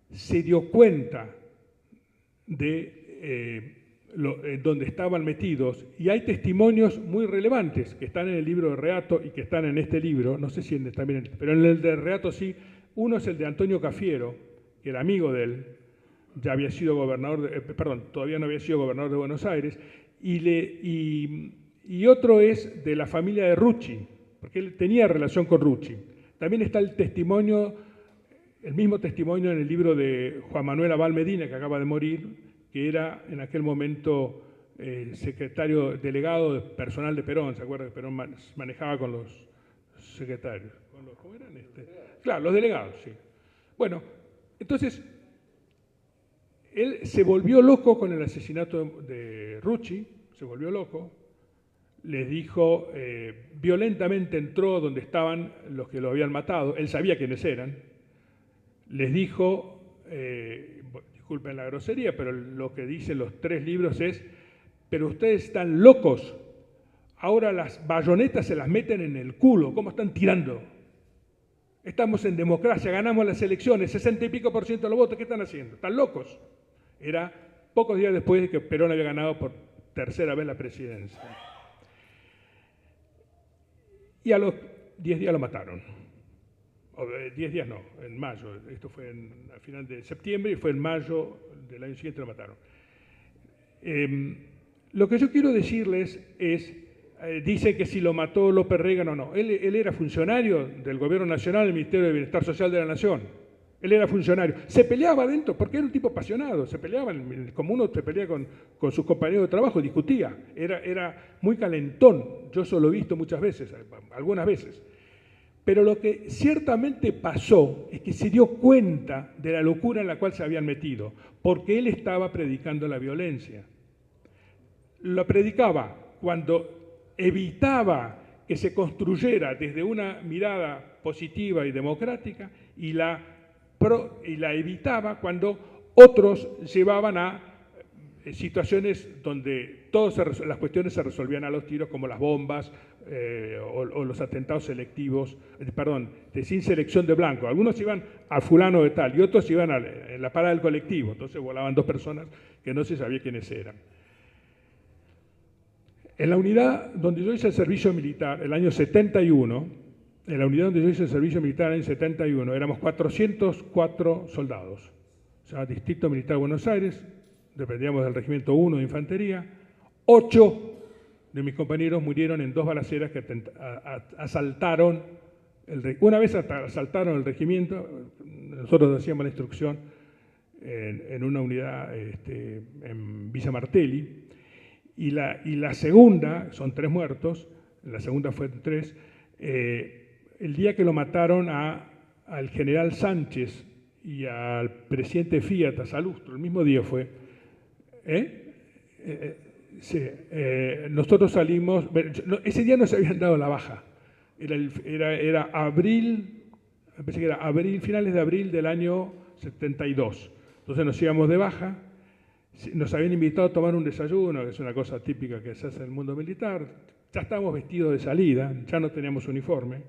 se dio cuenta de donde estaban metidos, y hay testimonios muy relevantes que están en el libro de Reato y que están en este libro, no sé si también, pero en el de Reato sí. Uno es el de Antonio Cafiero, que era amigo de él, ya había sido gobernador, todavía no había sido gobernador de Buenos Aires, y otro es de la familia de Rucci, porque él tenía relación con Rucci. También está el mismo testimonio en el libro de Juan Manuel Abal Medina, que acaba de morir, que era en aquel momento secretario delegado de personal de Perón. ¿Se acuerda que Perón manejaba con los secretarios? ¿Cómo eran? Claro, los delegados, sí. Bueno, entonces, él se volvió loco con el asesinato de Rucci, se volvió loco, les dijo, violentamente entró donde estaban los que lo habían matado, él sabía quiénes eran, les dijo, disculpen la grosería, pero lo que dicen los 3 libros es, pero ustedes están locos, ahora las bayonetas se las meten en el culo, ¿cómo están tirando? Estamos en democracia, ganamos las elecciones, 60 y pico % de los votos, ¿qué están haciendo? ¿Están locos? Era pocos días después de que Perón había ganado por tercera vez la presidencia. Y a los 10 días lo mataron. O 10 días no, en mayo. Esto fue a final de septiembre y fue en mayo del año siguiente lo mataron. Lo que yo quiero decirles es, dice que si lo mató López Rega, no. Él era funcionario del Gobierno Nacional, del Ministerio de Bienestar Social de la Nación. Él era funcionario. Se peleaba adentro, porque era un tipo apasionado. Se peleaba, como uno se pelea con sus compañeros de trabajo, discutía. Era muy calentón. Yo eso lo he visto muchas veces, algunas veces. Pero lo que ciertamente pasó es que se dio cuenta de la locura en la cual se habían metido, porque él estaba predicando la violencia. Lo predicaba cuando evitaba que se construyera desde una mirada positiva y democrática y la evitaba cuando otros llevaban a situaciones donde todas las cuestiones se resolvían a los tiros, como las bombas o los atentados selectivos, sin selección de blanco. Algunos iban a fulano de tal y otros iban en la parada del colectivo, entonces volaban 2 personas que no se sabía quiénes eran. En la unidad donde yo hice el servicio militar, el año 71, éramos 404 soldados. O sea, Distrito Militar de Buenos Aires, dependíamos del Regimiento 1 de Infantería. 8 de mis compañeros murieron en 2 balaceras que asaltaron. Una vez asaltaron el regimiento, nosotros hacíamos la instrucción en una unidad en Villa Martelli. Y la segunda, son 3 muertos, la segunda fue 3, el día que lo mataron al general Sánchez y al presidente Fiat, a Salustro, el mismo día fue, nosotros salimos, ese día no se habían dado la baja, era abril, me parece que era finales de abril del año 72, entonces nos íbamos de baja. Nos habían invitado a tomar un desayuno, que es una cosa típica que se hace en el mundo militar. Ya estábamos vestidos de salida, ya no teníamos uniforme.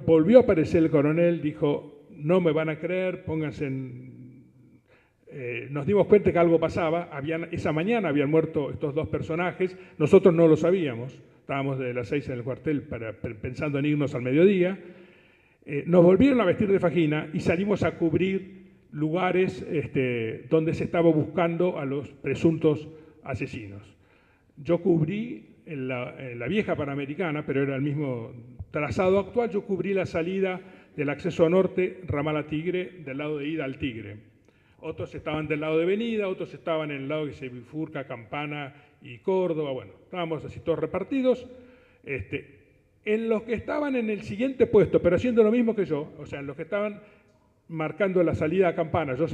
Volvió a aparecer el coronel, dijo, no me van a creer, pónganse nos dimos cuenta que algo pasaba. Esa mañana habían muerto estos 2 personajes, nosotros no lo sabíamos. Estábamos de las 6 en el cuartel pensando en irnos al mediodía. Nos volvieron a vestir de fajina y salimos a cubrir lugares donde se estaba buscando a los presuntos asesinos. Yo cubrí en la vieja Panamericana, pero era el mismo trazado actual, yo cubrí la salida del acceso norte, ramal a Tigre, del lado de ida al Tigre. Otros estaban del lado de venida, otros estaban en el lado que se bifurca Campana y Córdoba. Bueno, estábamos así todos repartidos. En los que estaban en el siguiente puesto, pero haciendo lo mismo que yo, o sea, en los que estaban marcando la salida a Campana. Yo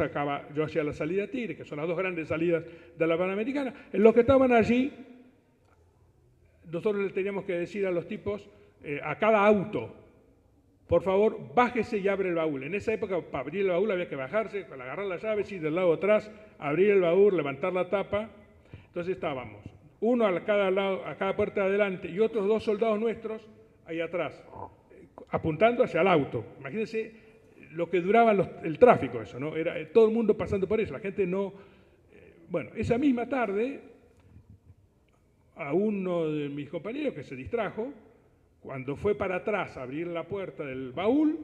hacía la salida a Tigre, que son las dos grandes salidas de la Panamericana. En los que estaban allí, nosotros le teníamos que decir a los tipos, a cada auto, por favor, bájese y abre el baúl. En esa época, para abrir el baúl había que bajarse, agarrar las llaves, ir del lado atrás, abrir el baúl, levantar la tapa. Entonces estábamos, uno a cada puerta de adelante y otros dos soldados nuestros ahí atrás, apuntando hacia el auto. Imagínense lo que duraba el tráfico eso, ¿no? Era todo el mundo pasando por eso, la gente no... Bueno, esa misma tarde, a uno de mis compañeros que se distrajo, cuando fue para atrás a abrir la puerta del baúl,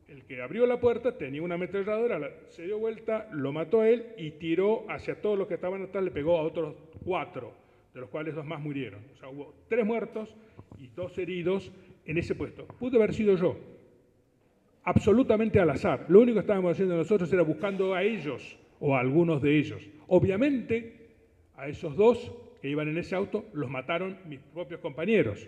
el que abrió la puerta tenía una ametralladora, se dio vuelta, lo mató a él y tiró hacia todos los que estaban atrás, le pegó a otros 4, de los cuales 2 más murieron. O sea, hubo 3 muertos y 2 heridos en ese puesto. Pudo haber sido yo, absolutamente al azar. Lo único que estábamos haciendo nosotros era buscando a ellos o a algunos de ellos. Obviamente, a esos 2 que iban en ese auto los mataron mis propios compañeros.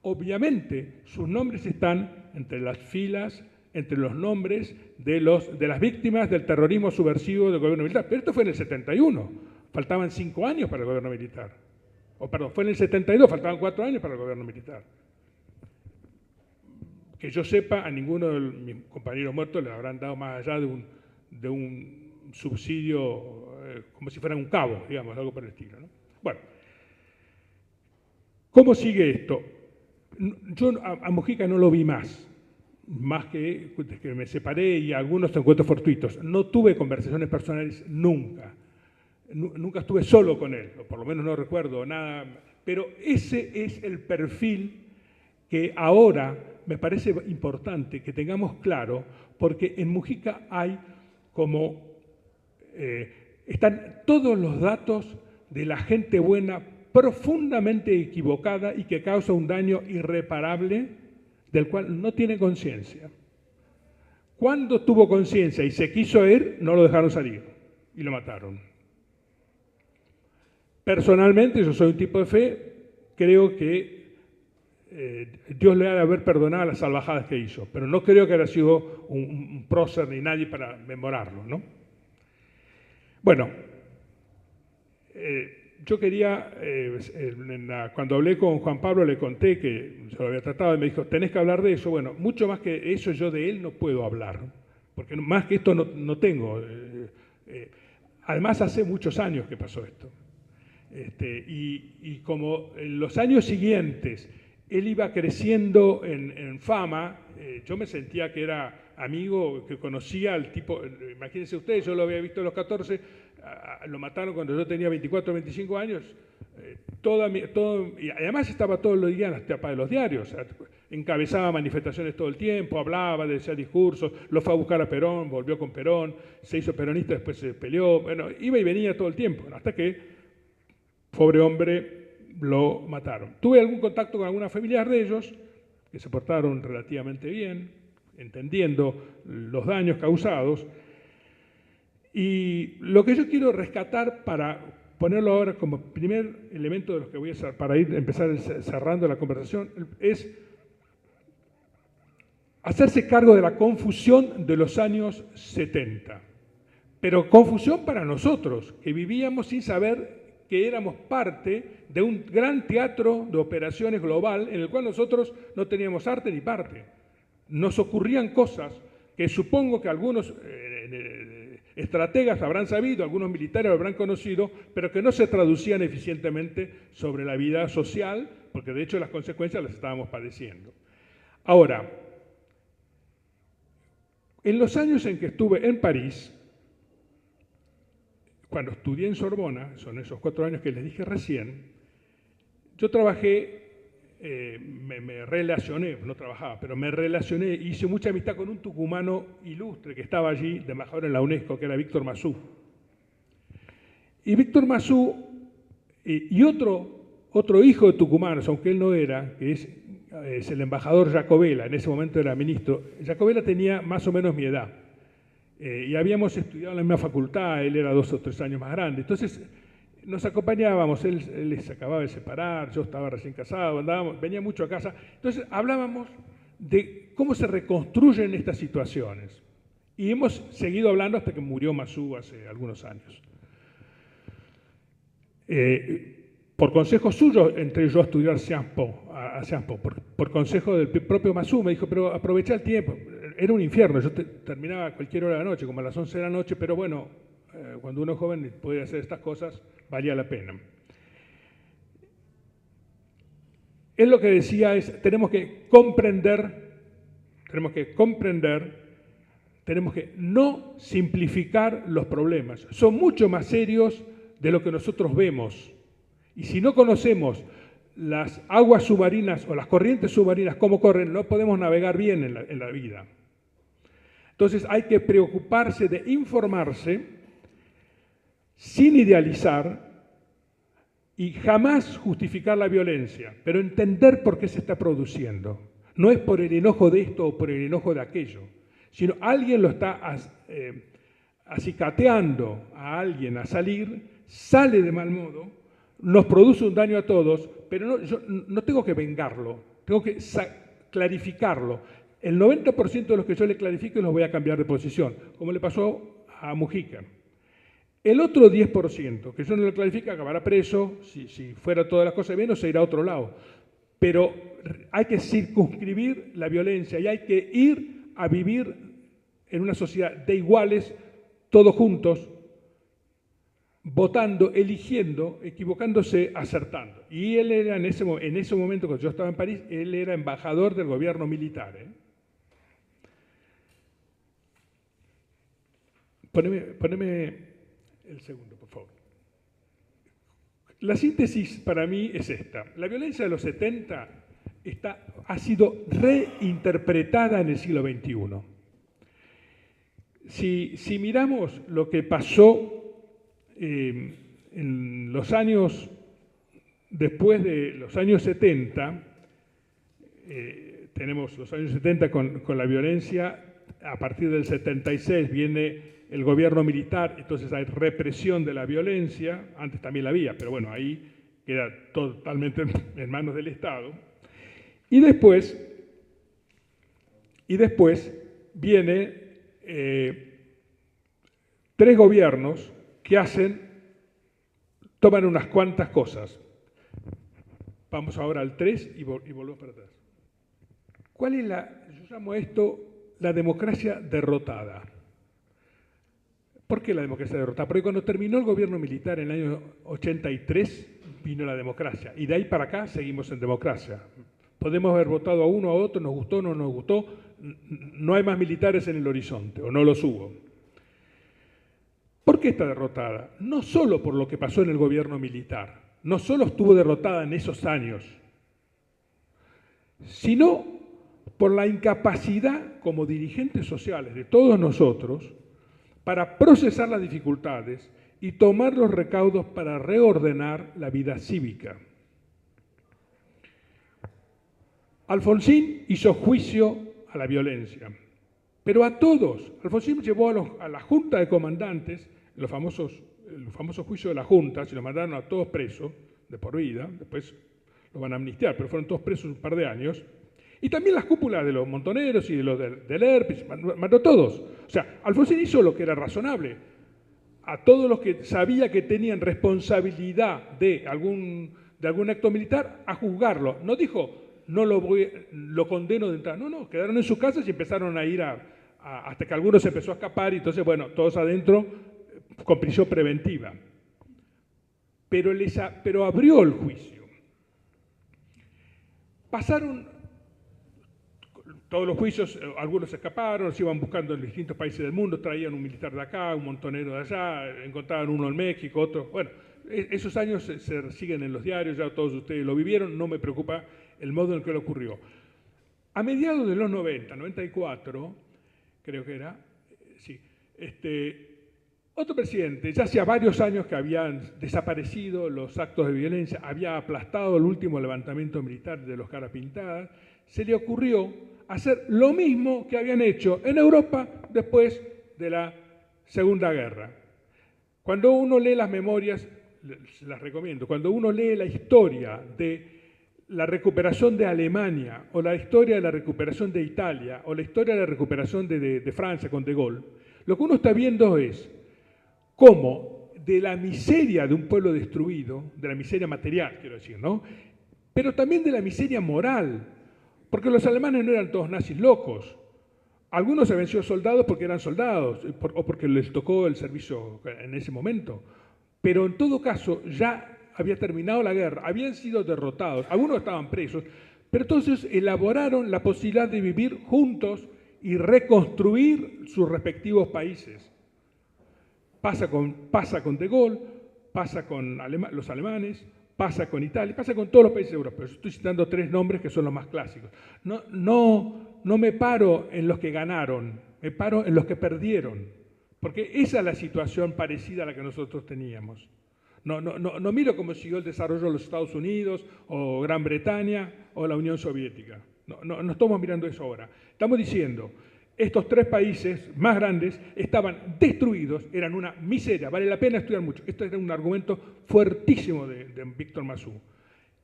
Obviamente, sus nombres están entre las filas, entre los nombres de las víctimas del terrorismo subversivo del gobierno militar. Pero esto fue en el 71, faltaban 5 años para el gobierno militar. Fue en el 72, faltaban 4 años para el gobierno militar. Que yo sepa, a ninguno de mis compañeros muertos le habrán dado más allá de un subsidio, como si fuera un cabo, digamos, algo por el estilo, ¿no? Bueno, ¿cómo sigue esto? Yo a Mujica no lo vi más que me separé y algunos encuentros fortuitos. No tuve conversaciones personales nunca. Nunca estuve solo con él, o por lo menos no recuerdo nada. Pero ese es el perfil que ahora me parece importante que tengamos claro, porque en Mujica hay están todos los datos de la gente buena profundamente equivocada y que causa un daño irreparable del cual no tiene conciencia. Cuando tuvo conciencia y se quiso ir, no lo dejaron salir y lo mataron. Personalmente, yo soy un tipo de fe, creo que Dios le ha de haber perdonado las salvajadas que hizo, pero no creo que haya sido un prócer ni nadie para memorarlo, ¿no? Bueno, yo quería, cuando hablé con Juan Pablo le conté que se lo había tratado y me dijo, tenés que hablar de eso. Bueno, mucho más que eso yo de él no puedo hablar, porque más que esto no tengo. Además hace muchos años que pasó esto. Y como en los años siguientes él iba creciendo en fama, yo me sentía que era amigo, que conocía al tipo, imagínense ustedes, yo lo había visto a los 14, lo mataron cuando yo tenía 24 o 25 años, y además estaba todos los días en las tapas de los diarios, o sea, encabezaba manifestaciones todo el tiempo, hablaba, decía discursos, lo fue a buscar a Perón, volvió con Perón, se hizo peronista, después se peleó, bueno, iba y venía todo el tiempo, hasta que, pobre hombre, lo mataron. Tuve algún contacto con alguna familiar de ellos, que se portaron relativamente bien, entendiendo los daños causados, y lo que yo quiero rescatar para ponerlo ahora como primer elemento de los que voy a hacer, para empezar cerrando la conversación, es hacerse cargo de la confusión de los años 70. Pero confusión para nosotros, que vivíamos sin saber que éramos parte de un gran teatro de operaciones global en el cual nosotros no teníamos arte ni parte. Nos ocurrían cosas que supongo que algunos estrategas habrán sabido, algunos militares lo habrán conocido, pero que no se traducían eficientemente sobre la vida social, porque de hecho las consecuencias las estábamos padeciendo. Ahora, en los años en que estuve en París, cuando estudié en Sorbona, son esos 4 años que les dije recién, yo trabajé, me relacioné, no trabajaba, pero me relacioné, hice mucha amistad con un tucumano ilustre que estaba allí, de embajador en la UNESCO, que era Víctor Masú. Y Víctor Masú y otro hijo de tucumanos, aunque él no era, que es el embajador Jacobela, en ese momento era ministro. Jacobela tenía más o menos mi edad. Y habíamos estudiado en la misma facultad, él era 2 o 3 años más grande. Entonces nos acompañábamos, él se acababa de separar, yo estaba recién casado, venía mucho a casa. Entonces hablábamos de cómo se reconstruyen estas situaciones. Y hemos seguido hablando hasta que murió Masú hace algunos años. Por consejo suyo entré yo a estudiar Sciences Po, por consejo del propio Masú. Me dijo, pero aprovecha el tiempo. Era un infierno, yo terminaba a cualquier hora de la noche, como a las 11 de la noche, pero bueno, cuando uno es joven y puede hacer estas cosas, valía la pena. Él lo que decía es, tenemos que no simplificar los problemas. Son mucho más serios de lo que nosotros vemos. Y si no conocemos las aguas submarinas o las corrientes submarinas, cómo corren, no podemos navegar bien en la vida. Entonces hay que preocuparse de informarse sin idealizar y jamás justificar la violencia, pero entender por qué se está produciendo. No es por el enojo de esto o por el enojo de aquello, sino alguien lo está acicateando a alguien a salir, sale de mal modo, nos produce un daño a todos, pero yo no tengo que vengarlo, tengo que clarificarlo. El 90% de los que yo le clarifico los voy a cambiar de posición, como le pasó a Mujica. El otro 10%, que yo no lo clarifico, acabará preso, si fuera todas las cosas bien, se irá a otro lado. Pero hay que circunscribir la violencia y hay que ir a vivir en una sociedad de iguales, todos juntos, votando, eligiendo, equivocándose, acertando. Y él era en ese momento, cuando yo estaba en París, él era embajador del gobierno militar. Poneme el segundo, por favor. La síntesis para mí es esta. La violencia de los 70 ha sido reinterpretada en el siglo XXI. Si miramos lo que pasó en los años, después de los años 70, tenemos los años 70 con la violencia, a partir del 76 viene el gobierno militar, entonces hay represión de la violencia, antes también la había, pero bueno, ahí queda totalmente en manos del Estado. Y después viene 3 gobiernos que toman unas cuantas cosas. Vamos ahora al 3 y volvemos para atrás. ¿Cuál es yo llamo a esto la democracia derrotada? ¿Por qué la democracia derrotada? Porque cuando terminó el gobierno militar en el año 83, vino la democracia. Y de ahí para acá seguimos en democracia. Podemos haber votado a uno o a otro, nos gustó o no nos gustó, no hay más militares en el horizonte, o no los hubo. ¿Por qué está derrotada? No solo por lo que pasó en el gobierno militar, no solo estuvo derrotada en esos años, sino por la incapacidad como dirigentes sociales de todos nosotros para procesar las dificultades y tomar los recaudos para reordenar la vida cívica. Alfonsín hizo juicio a la violencia, pero a todos. Alfonsín llevó a la Junta de Comandantes, el famoso juicio de la Junta, se lo mandaron a todos presos de por vida, después los van a amnistiar, pero fueron todos presos un par de años, y también las cúpulas de los montoneros y de los del ERP, mandó a todos. O sea, Alfonsín hizo lo que era razonable. A todos los que sabía que tenían responsabilidad de algún acto militar, a juzgarlo. No dijo, no lo condeno de entrada. No, quedaron en sus casas y empezaron a ir hasta que algunos se empezó a escapar y entonces, bueno, todos adentro con prisión preventiva. Pero abrió el juicio. Pasaron todos los juicios, algunos se escaparon, se iban buscando en distintos países del mundo, traían un militar de acá, un montonero de allá, encontraban uno en México, otro. Bueno, esos años se siguen en los diarios, ya todos ustedes lo vivieron, no me preocupa el modo en el que le ocurrió. A mediados de los 90, 94, creo que era, sí, otro presidente, ya hacía varios años que habían desaparecido los actos de violencia, había aplastado el último levantamiento militar de los caras pintadas, se le ocurrió hacer lo mismo que habían hecho en Europa después de la Segunda Guerra. Cuando uno lee las memorias, se las recomiendo, cuando uno lee la historia de la recuperación de Alemania, o la historia de la recuperación de Italia, o la historia de la recuperación de Francia con De Gaulle, lo que uno está viendo es cómo de la miseria de un pueblo destruido, de la miseria material, quiero decir, ¿no? Pero también de la miseria moral, porque los alemanes no eran todos nazis locos. Algunos se venció soldados porque eran soldados, o porque les tocó el servicio en ese momento. Pero en todo caso, ya había terminado la guerra, habían sido derrotados, algunos estaban presos, pero entonces elaboraron la posibilidad de vivir juntos y reconstruir sus respectivos países. Pasa con De Gaulle, pasa con los alemanes, pasa con Italia, pasa con todos los países europeos. Estoy citando 3 nombres que son los más clásicos. No me paro en los que ganaron, me paro en los que perdieron, porque esa es la situación parecida a la que nosotros teníamos. No miro cómo siguió el desarrollo de los Estados Unidos, o Gran Bretaña, o la Unión Soviética. No estamos mirando eso ahora. Estamos diciendo, estos 3 países más grandes estaban destruidos, eran una miseria, vale la pena estudiar mucho. Esto era un argumento fuertísimo de Víctor Masú.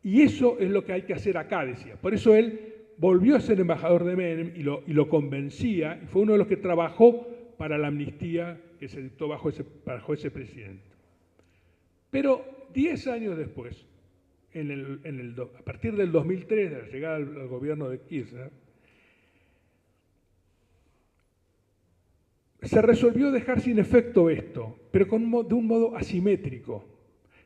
Y eso es lo que hay que hacer acá, decía. Por eso él volvió a ser embajador de Menem y lo convencía, y fue uno de los que trabajó para la amnistía que se dictó bajo ese presidente. Pero 10 años después, a partir del 2003, de la llegada al gobierno de Kirchner, se resolvió dejar sin efecto esto, pero de un modo asimétrico.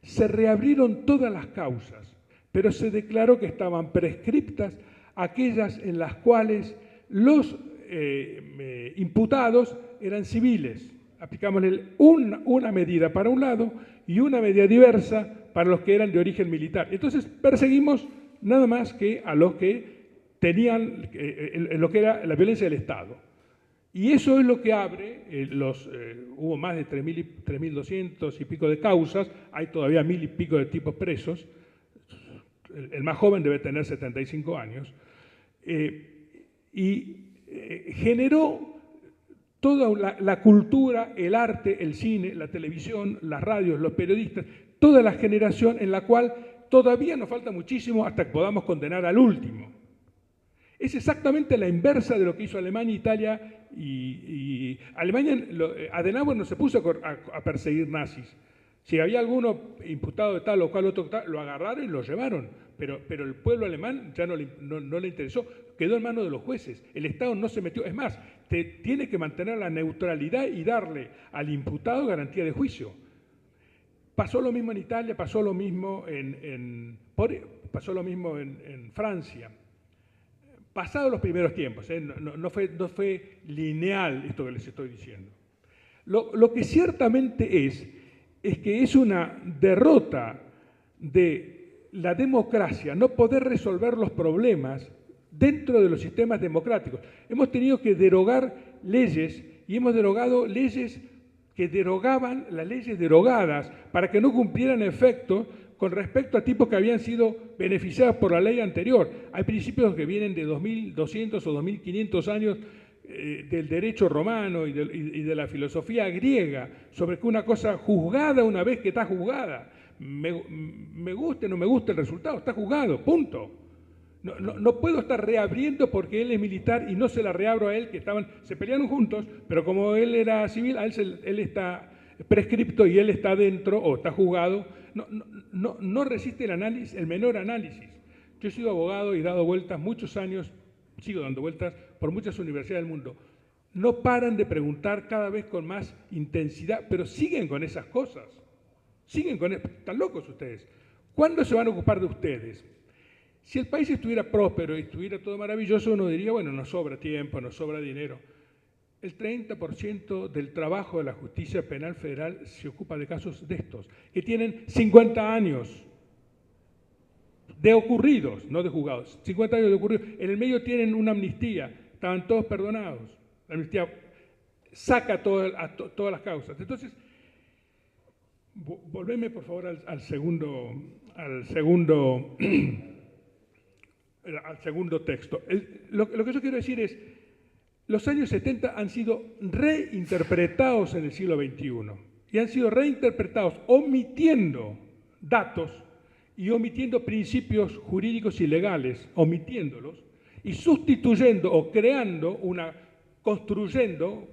Se reabrieron todas las causas, pero se declaró que estaban prescriptas aquellas en las cuales los imputados eran civiles. Aplicamos una medida para un lado y una medida diversa para los que eran de origen militar. Entonces perseguimos nada más que a los que tenían lo que era la violencia del Estado. Y eso es lo que abre, hubo más de 3.200 y pico de causas, hay todavía 1.000 y pico de tipos presos, el más joven debe tener 75 años, generó toda la cultura, el arte, el cine, la televisión, las radios, los periodistas, toda la generación en la cual todavía nos falta muchísimo hasta que podamos condenar al último. Es exactamente la inversa de lo que hizo Alemania, Italia y Alemania. Adenauer no se puso a perseguir nazis. Si había alguno imputado de tal o cual otro, lo agarraron y lo llevaron. Pero el pueblo alemán ya no le interesó, quedó en manos de los jueces. El Estado no se metió. Es más, tiene que mantener la neutralidad y darle al imputado garantía de juicio. Pasó lo mismo en Italia, pasó lo mismo en Francia. Pasados los primeros tiempos, no fue lineal esto que les estoy diciendo. Lo que ciertamente es que es una derrota de la democracia no poder resolver los problemas dentro de los sistemas democráticos. Hemos tenido que derogar leyes y hemos derogado leyes que derogaban las leyes derogadas para que no cumplieran efecto con respecto a tipos que habían sido beneficiados por la ley anterior. Hay principios que vienen de 2.200 o 2.500 años del derecho romano y de la filosofía griega, sobre que una cosa juzgada una vez que está juzgada, me guste o no me guste el resultado, está juzgado, punto. No puedo estar reabriendo porque él es militar y no se la reabro a él, que se pelearon juntos, pero como él era civil, a él está prescripto y él está dentro o está juzgado. No resiste el menor análisis. Yo he sido abogado y he dado vueltas muchos años, sigo dando vueltas por muchas universidades del mundo. No paran de preguntar cada vez con más intensidad, pero siguen con esas cosas. Están locos ustedes. ¿Cuándo se van a ocupar de ustedes? Si el país estuviera próspero y estuviera todo maravilloso, uno diría, bueno, nos sobra tiempo, nos sobra dinero. El 30% del trabajo de la justicia penal federal se ocupa de casos de estos, que tienen 50 años de ocurridos, no de juzgados, 50 años de ocurridos. En el medio tienen una amnistía, estaban todos perdonados. La amnistía saca todas las causas. Entonces, volveme por favor al segundo texto. Lo que yo quiero decir es, los años 70 han sido reinterpretados en el siglo XXI y han sido reinterpretados omitiendo datos y omitiendo principios jurídicos y legales, omitiéndolos, y sustituyendo o creando construyendo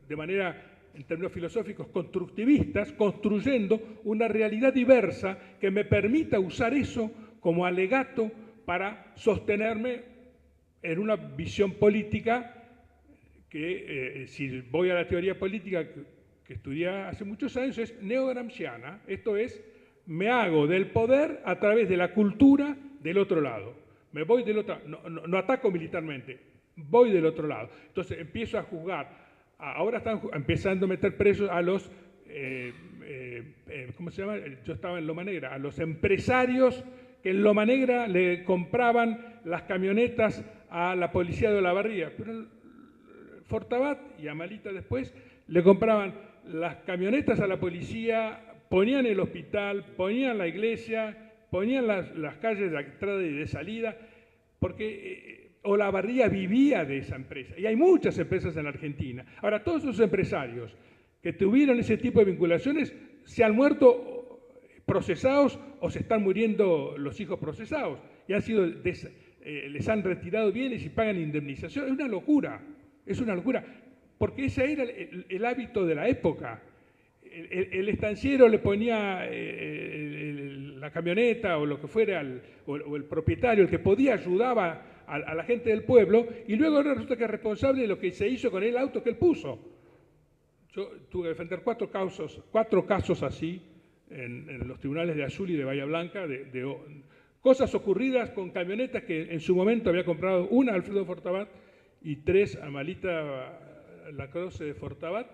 de manera, en términos filosóficos, constructivistas, construyendo una realidad diversa que me permita usar eso como alegato para sostenerme en una visión política que, si voy a la teoría política que estudié hace muchos años, es neogramsciana, esto es, me hago del poder a través de la cultura del otro lado. Me voy del otro lado, no ataco militarmente, voy del otro lado. Entonces empiezo a juzgar. Ahora están empezando a meter presos a los, ¿cómo se llama? Yo estaba en Loma Negra, a los empresarios que en Loma Negra le compraban las camionetas a la policía de Olavarría. Pero Fortabat y Amalita después le compraban las camionetas a la policía, ponían el hospital, ponían la iglesia, ponían las calles de entrada y de salida, porque Olavarría vivía de esa empresa. Y hay muchas empresas en la Argentina. Ahora, todos esos empresarios que tuvieron ese tipo de vinculaciones se han muerto procesados o se están muriendo los hijos procesados y han sido les han retirado bienes y pagan indemnización. Es una locura, porque ese era el hábito de la época. El estanciero le ponía la camioneta o lo que fuera, o el propietario, el que podía, ayudaba a la gente del pueblo, y luego resulta que es responsable de lo que se hizo con el auto que él puso. Yo tuve que defender cuatro casos así en los tribunales de Azul y de Bahía Blanca, de cosas ocurridas con camionetas que en su momento había comprado una Alfredo Fortabat y 3 Amalita Lacroze de Fortabat.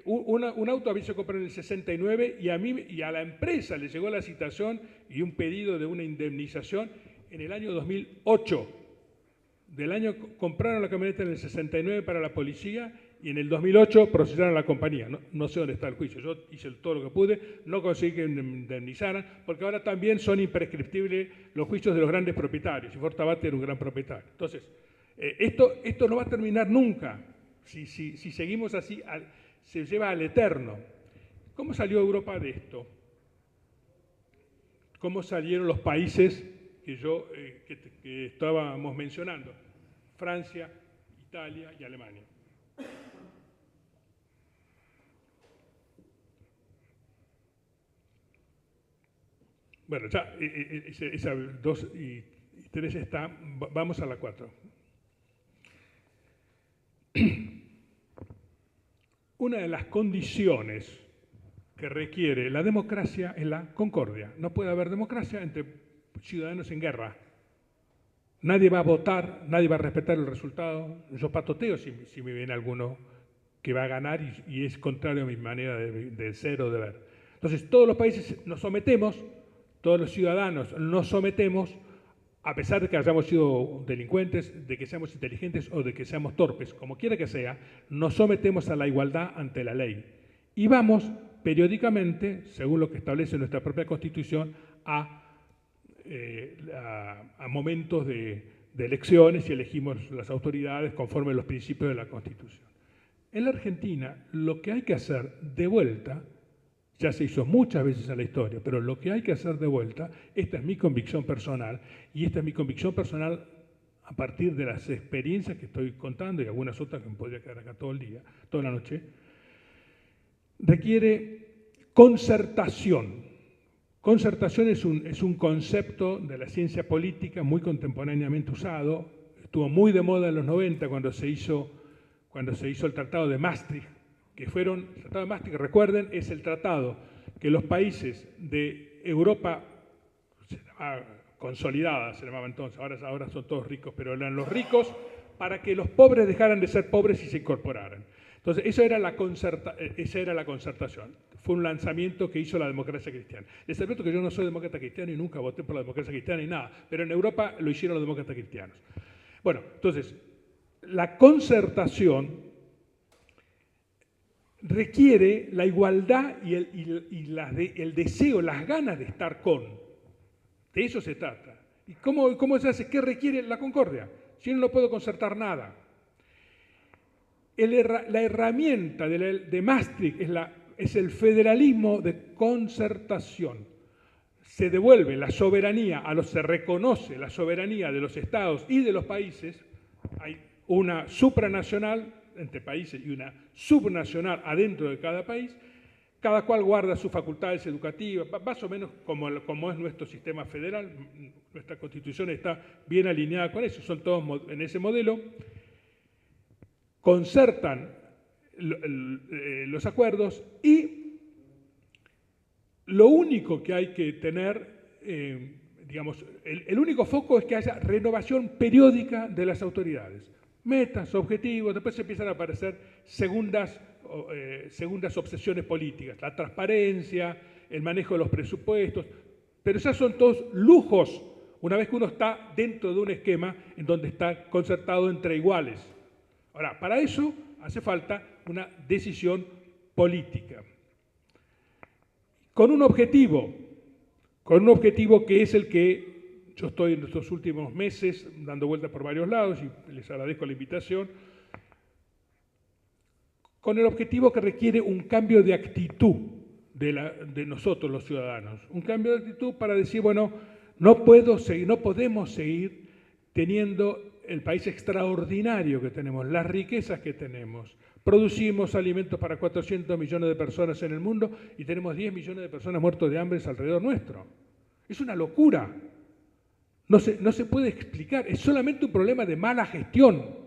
Un auto había sido comprado en el 69 y a mí y a la empresa le llegó la citación y un pedido de una indemnización en el año 2008. Compraron la camioneta en el 69 para la policía y en el 2008 procesaron a la compañía. No sé dónde está el juicio. Yo hice todo lo que pude, no conseguí que me indemnizaran, porque ahora también son imprescriptibles los juicios de los grandes propietarios. Y Fortabat era un gran propietario. Entonces, esto no va a terminar nunca. Si seguimos así, se lleva al eterno. ¿Cómo salió Europa de esto? ¿Cómo salieron los países que estábamos mencionando? Francia, Italia y Alemania. Bueno, ya esa 2 y 3 está, vamos a la 4. Una de las condiciones que requiere la democracia es la concordia. No puede haber democracia entre ciudadanos en guerra. Nadie va a votar, nadie va a respetar el resultado. Yo patoteo si me viene alguno que va a ganar y es contrario a mi manera de ser o de ver. Entonces, todos los países nos sometemos, todos los ciudadanos nos sometemos, a pesar de que hayamos sido delincuentes, de que seamos inteligentes o de que seamos torpes, como quiera que sea, nos sometemos a la igualdad ante la ley. Y vamos periódicamente, según lo que establece nuestra propia Constitución, a momentos de elecciones y elegimos las autoridades conforme a los principios de la Constitución. En la Argentina, lo que hay que hacer de vuelta, ya se hizo muchas veces en la historia, pero lo que hay que hacer de vuelta, esta es mi convicción personal, y esta es mi convicción personal a partir de las experiencias que estoy contando y algunas otras que me podría quedar acá todo el día, toda la noche, requiere concertación. Concertación es un concepto de la ciencia política muy contemporáneamente usado, estuvo muy de moda en los 90 cuando se hizo el Tratado de Maastricht, el Tratado de Maastricht, recuerden, es el tratado que los países de Europa, se llamaba consolidada, se llamaba entonces, ahora son todos ricos, pero eran los ricos para que los pobres dejaran de ser pobres y se incorporaran. Entonces, esa era la concertación. Fue un lanzamiento que hizo la democracia cristiana. Les advierto que yo no soy demócrata cristiano y nunca voté por la democracia cristiana ni nada, pero en Europa lo hicieron los demócratas cristianos. Bueno, entonces, la concertación requiere la igualdad y el deseo, las ganas de estar con. De eso se trata. ¿Y cómo se hace? ¿Qué requiere la concordia? Si no puedo concertar nada. La herramienta de Maastricht es el federalismo de concertación. se devuelve la soberanía, se reconoce la soberanía de los estados y de los países, hay una supranacional entre países y una subnacional adentro de cada país, cada cual guarda sus facultades educativas, más o menos como es nuestro sistema federal. Nuestra Constitución está bien alineada con eso, son todos en ese modelo, concertan los acuerdos y lo único que hay que tener, digamos, el único foco es que haya renovación periódica de las autoridades. Metas, objetivos, después empiezan a aparecer segundas obsesiones políticas, la transparencia, el manejo de los presupuestos, pero esos son todos lujos una vez que uno está dentro de un esquema en donde está concertado entre iguales. Ahora, para eso hace falta una decisión política, con un objetivo que es el que yo estoy en estos últimos meses dando vueltas por varios lados y les agradezco la invitación, con el objetivo que requiere un cambio de actitud de nosotros los ciudadanos, un cambio de actitud para decir, bueno, no podemos seguir teniendo el país extraordinario que tenemos, las riquezas que tenemos. Producimos alimentos para 400 millones de personas en el mundo y tenemos 10 millones de personas muertos de hambre alrededor nuestro. Es una locura. No se puede explicar, es solamente un problema de mala gestión.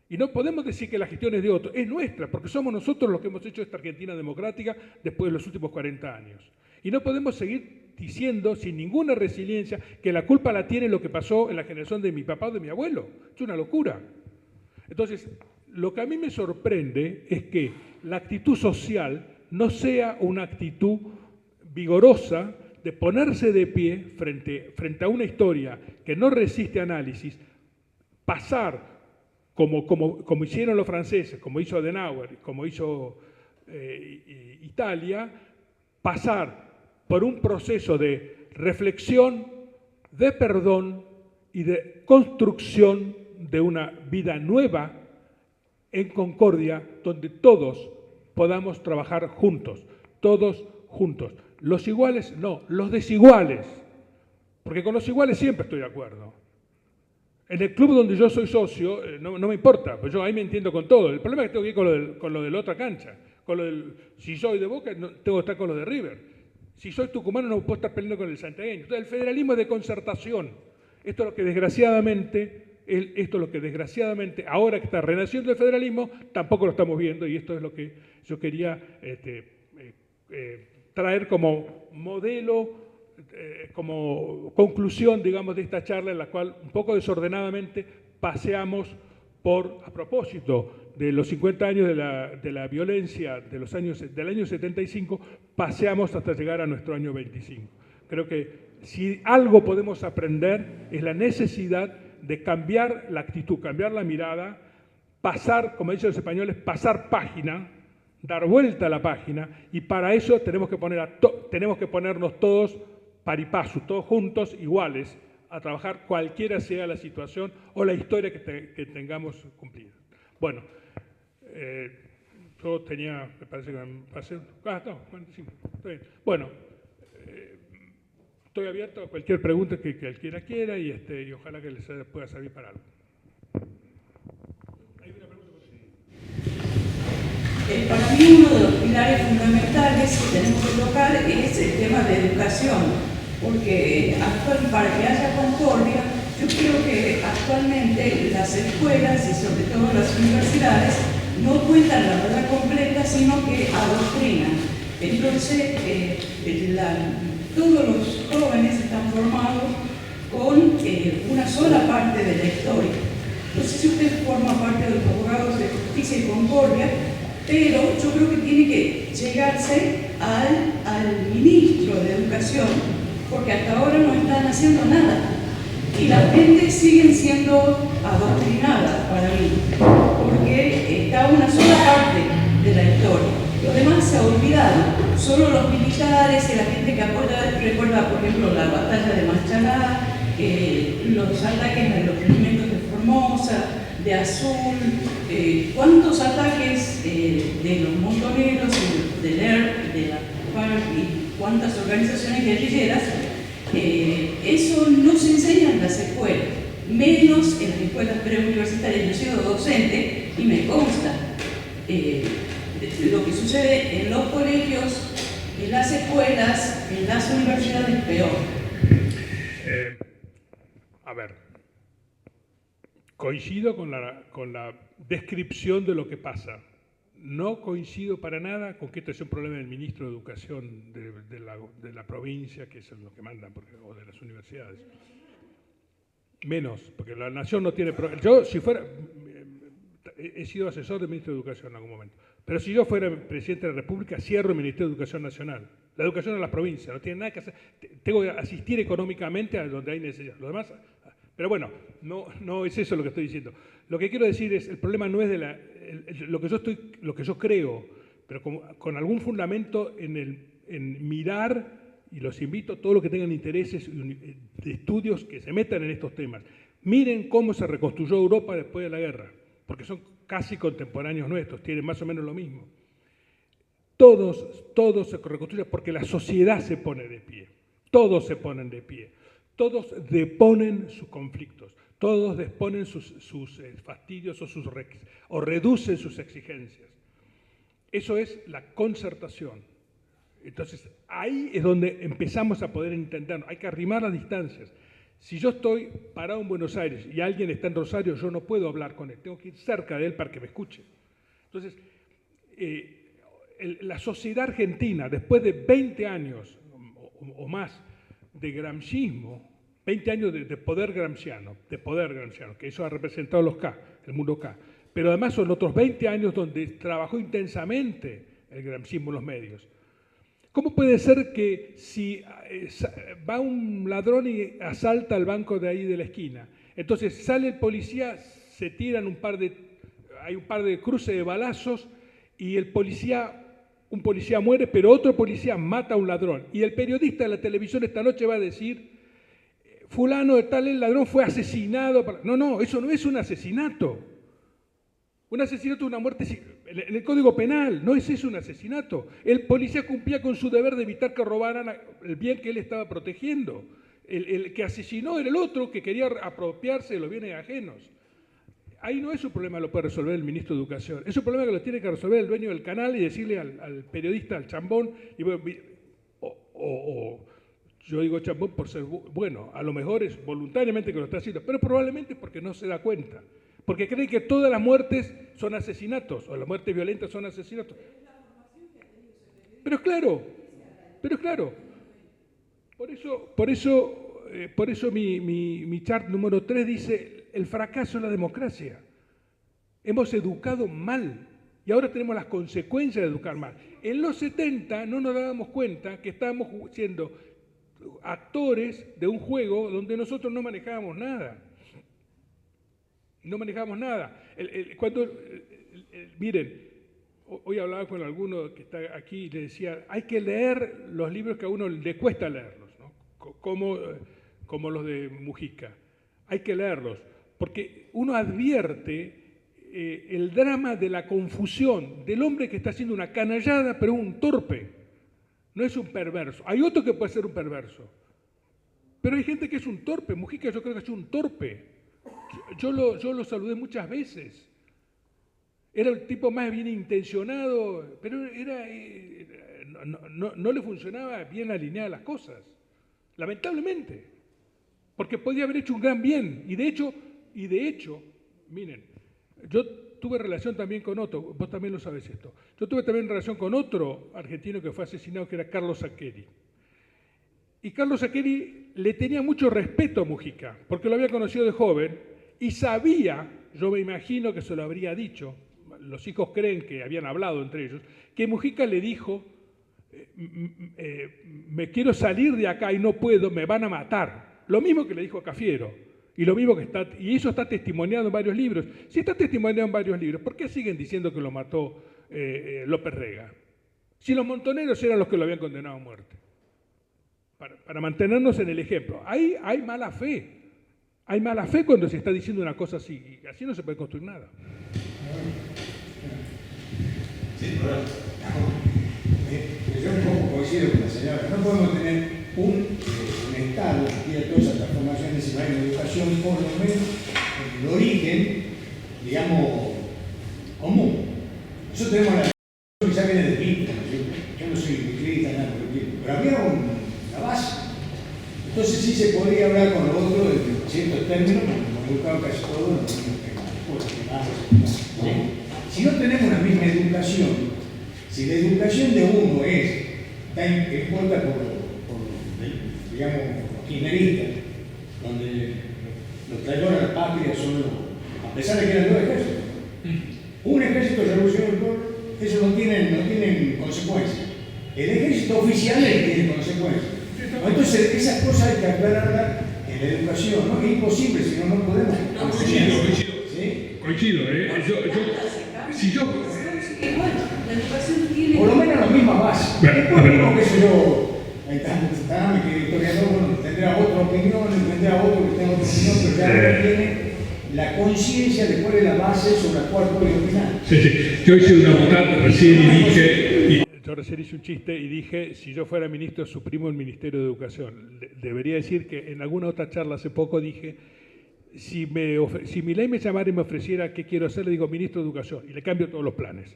Y no podemos decir que la gestión es de otro, es nuestra, porque somos nosotros los que hemos hecho esta Argentina democrática después de los últimos 40 años. Y no podemos seguir diciendo, sin ninguna resiliencia, que la culpa la tiene lo que pasó en la generación de mi papá o de mi abuelo. Es una locura. Entonces, lo que a mí me sorprende es que la actitud social no sea una actitud vigorosa de ponerse de pie frente a una historia que no resiste análisis, pasar, como hicieron los franceses, como hizo Adenauer, como hizo Italia, pasar por un proceso de reflexión, de perdón y de construcción de una vida nueva en concordia, donde todos podamos trabajar juntos, todos juntos. Los iguales, no, los desiguales, porque con los iguales siempre estoy de acuerdo. En el club donde yo soy socio, no me importa, pues yo ahí me entiendo con todo. El problema es que tengo que ir con lo de la otra cancha. Si soy de Boca, tengo que estar con lo de River. Si soy tucumano, no puedo estar peleando con el santiagueño. Entonces, el federalismo es de concertación. Esto es lo que desgraciadamente, ahora que está renaciendo el federalismo, tampoco lo estamos viendo, y esto es lo que yo quería traer como modelo, como conclusión, digamos, de esta charla en la cual un poco desordenadamente paseamos a propósito de los 50 años de la violencia del año 75, paseamos hasta llegar a nuestro año 25. Creo que si algo podemos aprender es la necesidad de cambiar la actitud, cambiar la mirada, pasar, como dicen los españoles, pasar página, dar vuelta a la página, y para eso tenemos que ponernos todos pari passu, todos juntos, iguales, a trabajar cualquiera sea la situación o la historia que tengamos cumplida. Bueno, yo tenía, me parece que me pasé... 45, está bien. Bueno, estoy abierto a cualquier pregunta que cualquiera quiera y ojalá que les pueda servir para algo. ¿Hay una pregunta? Para mí uno de los pilares fundamentales que tenemos que tocar es el tema de educación. Porque para que haya concordia, yo creo que actualmente las escuelas y sobre todo las universidades no cuentan la verdad completa, sino que adoctrinan. Entonces, todos los jóvenes están formados con una sola parte de la historia. No sé si usted forma parte de los abogados de justicia y concordia, pero yo creo que tiene que llegarse al ministro de Educación, porque hasta ahora no están haciendo nada y las gentes siguen siendo adoctrinadas para mí, porque está una sola parte de la historia. Lo demás se ha olvidado, solo los militares y la gente que recuerda, por ejemplo, la batalla de Machalá, los ataques a los regimientos de Formosa, de Azul, cuántos ataques de los montoneros, del ERP, de la FARC y cuántas organizaciones guerrilleras Eso no se enseña en las escuelas, menos en las escuelas preuniversitarias. Yo he sido docente y me consta lo que sucede en los colegios, en las escuelas, en las universidades, peor. A ver, coincido con la descripción de lo que pasa. No coincido para nada con que esto es un problema del ministro de Educación de la provincia, que es lo que mandan, o de las universidades. Menos, porque la nación no tiene problema. Yo, si fuera, he sido asesor del ministro de Educación en algún momento, pero si yo fuera presidente de la República, cierro el Ministerio de Educación Nacional. La educación en las provincias, no tiene nada que hacer. Tengo que asistir económicamente a donde hay necesidad. Lo demás, pero bueno, no es eso lo que estoy diciendo. Lo que quiero decir es, el problema no es lo que yo creo, pero con algún fundamento en mirar, y los invito a todos los que tengan intereses de estudios que se metan en estos temas. Miren cómo se reconstruyó Europa después de la guerra, porque son casi contemporáneos nuestros, tienen más o menos lo mismo. Todos se reconstruyen porque la sociedad se pone de pie, todos se ponen de pie, todos deponen sus conflictos, todos deponen sus fastidios o reducen sus exigencias. Eso es la concertación. Entonces, ahí es donde empezamos a poder entendernos. Hay que arrimar las distancias. Si yo estoy parado en Buenos Aires y alguien está en Rosario, yo no puedo hablar con él. Tengo que ir cerca de él para que me escuche. Entonces, la sociedad argentina, después de 20 años o más de gramscismo, 20 años de poder gramsciano, que eso ha representado los K, el mundo K, pero además son otros 20 años donde trabajó intensamente el gramscismo en los medios. ¿Cómo puede ser que si va un ladrón y asalta el banco de ahí de la esquina, entonces sale el policía, se tiran hay un par de cruces de balazos y un policía muere, pero otro policía mata a un ladrón? Y el periodista de la televisión esta noche va a decir, fulano de tal, el ladrón fue asesinado. No, eso no es un asesinato. Un asesinato es una muerte en el Código Penal, no es eso un asesinato. El policía cumplía con su deber de evitar que robaran el bien que él estaba protegiendo. El que asesinó era el otro que quería apropiarse de los bienes ajenos. Ahí no es un problema que lo puede resolver el ministro de Educación, es un problema que lo tiene que resolver el dueño del canal y decirle al periodista, al chambón, yo digo chambón por ser bueno, a lo mejor es voluntariamente que lo está haciendo, pero probablemente porque no se da cuenta. Porque creen que todas las muertes son asesinatos, o las muertes violentas son asesinatos. Pero es claro. Por eso mi chart número 3 dice, el fracaso de la democracia. Hemos educado mal, y ahora tenemos las consecuencias de educar mal. En los 70 no nos dábamos cuenta que estábamos siendo actores de un juego donde nosotros no manejábamos nada. Miren, hoy hablaba con alguno que está aquí y le decía, hay que leer los libros que a uno le cuesta leerlos, ¿no? Como los de Mujica. Hay que leerlos, porque uno advierte el drama de la confusión del hombre que está haciendo una canallada, pero un torpe. No es un perverso. Hay otro que puede ser un perverso. Pero hay gente que es un torpe. Mujica yo creo que es un torpe. Yo lo saludé muchas veces. Era el tipo más bien intencionado, pero no le funcionaba bien alinear las cosas, lamentablemente, porque podía haber hecho un gran bien. Y de hecho, miren, yo tuve relación también con otro, vos también lo sabés esto, yo tuve también relación con otro argentino que fue asesinado, que era Carlos Saccheri. Y Carlos Saccheri le tenía mucho respeto a Mujica, porque lo había conocido de joven y sabía, yo me imagino que se lo habría dicho, los hijos creen que habían hablado entre ellos, que Mujica le dijo, me quiero salir de acá y no puedo, me van a matar. Lo mismo que le dijo a Cafiero, y lo mismo y eso está testimoniado en varios libros. Si está testimoniado en varios libros, ¿por qué siguen diciendo que lo mató López Rega? Si los montoneros eran los que lo habían condenado a muerte. Para mantenernos en el ejemplo. Ahí hay mala fe. Hay mala fe cuando se está diciendo una cosa así. Y así no se puede construir nada. Sí, bueno. Yo un poco coincido con la señora. No podemos tener un Estado, que tiene toda esa transformación necesaria en la educación, por lo menos en el origen, digamos, común. Nosotros tenemos la que ya viene de Pinto, yo no soy crítica, nada, pero había una base. Entonces sí se podría hablar con los otros en ciertos términos, como hemos educado casi todos en los mismos temas. Si no tenemos la misma educación, si la educación de uno está impuesta por digamos, los kirchneristas, donde los traidores a la patria son a pesar de que eran dos ejércitos, un ejército de revolución del pueblo, eso no tienen consecuencias. El ejército oficial es el que tiene consecuencias. Entonces, esas cosas hay que aclararlas en la educación, ¿no? Es imposible, si no podemos. Coincido. Si yo... Bueno, la educación tiene... Por lo menos la misma base. Después mismo, qué sé yo, ahí está, que historiador, bueno, tendrá otra opinión, tendrá otro que tenga otra opinión, pero ya no tiene la conciencia de cuál es la base sobre la cual puede opinar. Sí. Yo hice una botada recién y dije... Yo recién hice un chiste y dije, si yo fuera ministro, suprimo el Ministerio de Educación. Debería decir que en alguna otra charla hace poco dije, si Milei me llamara y me ofreciera qué quiero hacer, le digo ministro de Educación y le cambio todos los planes.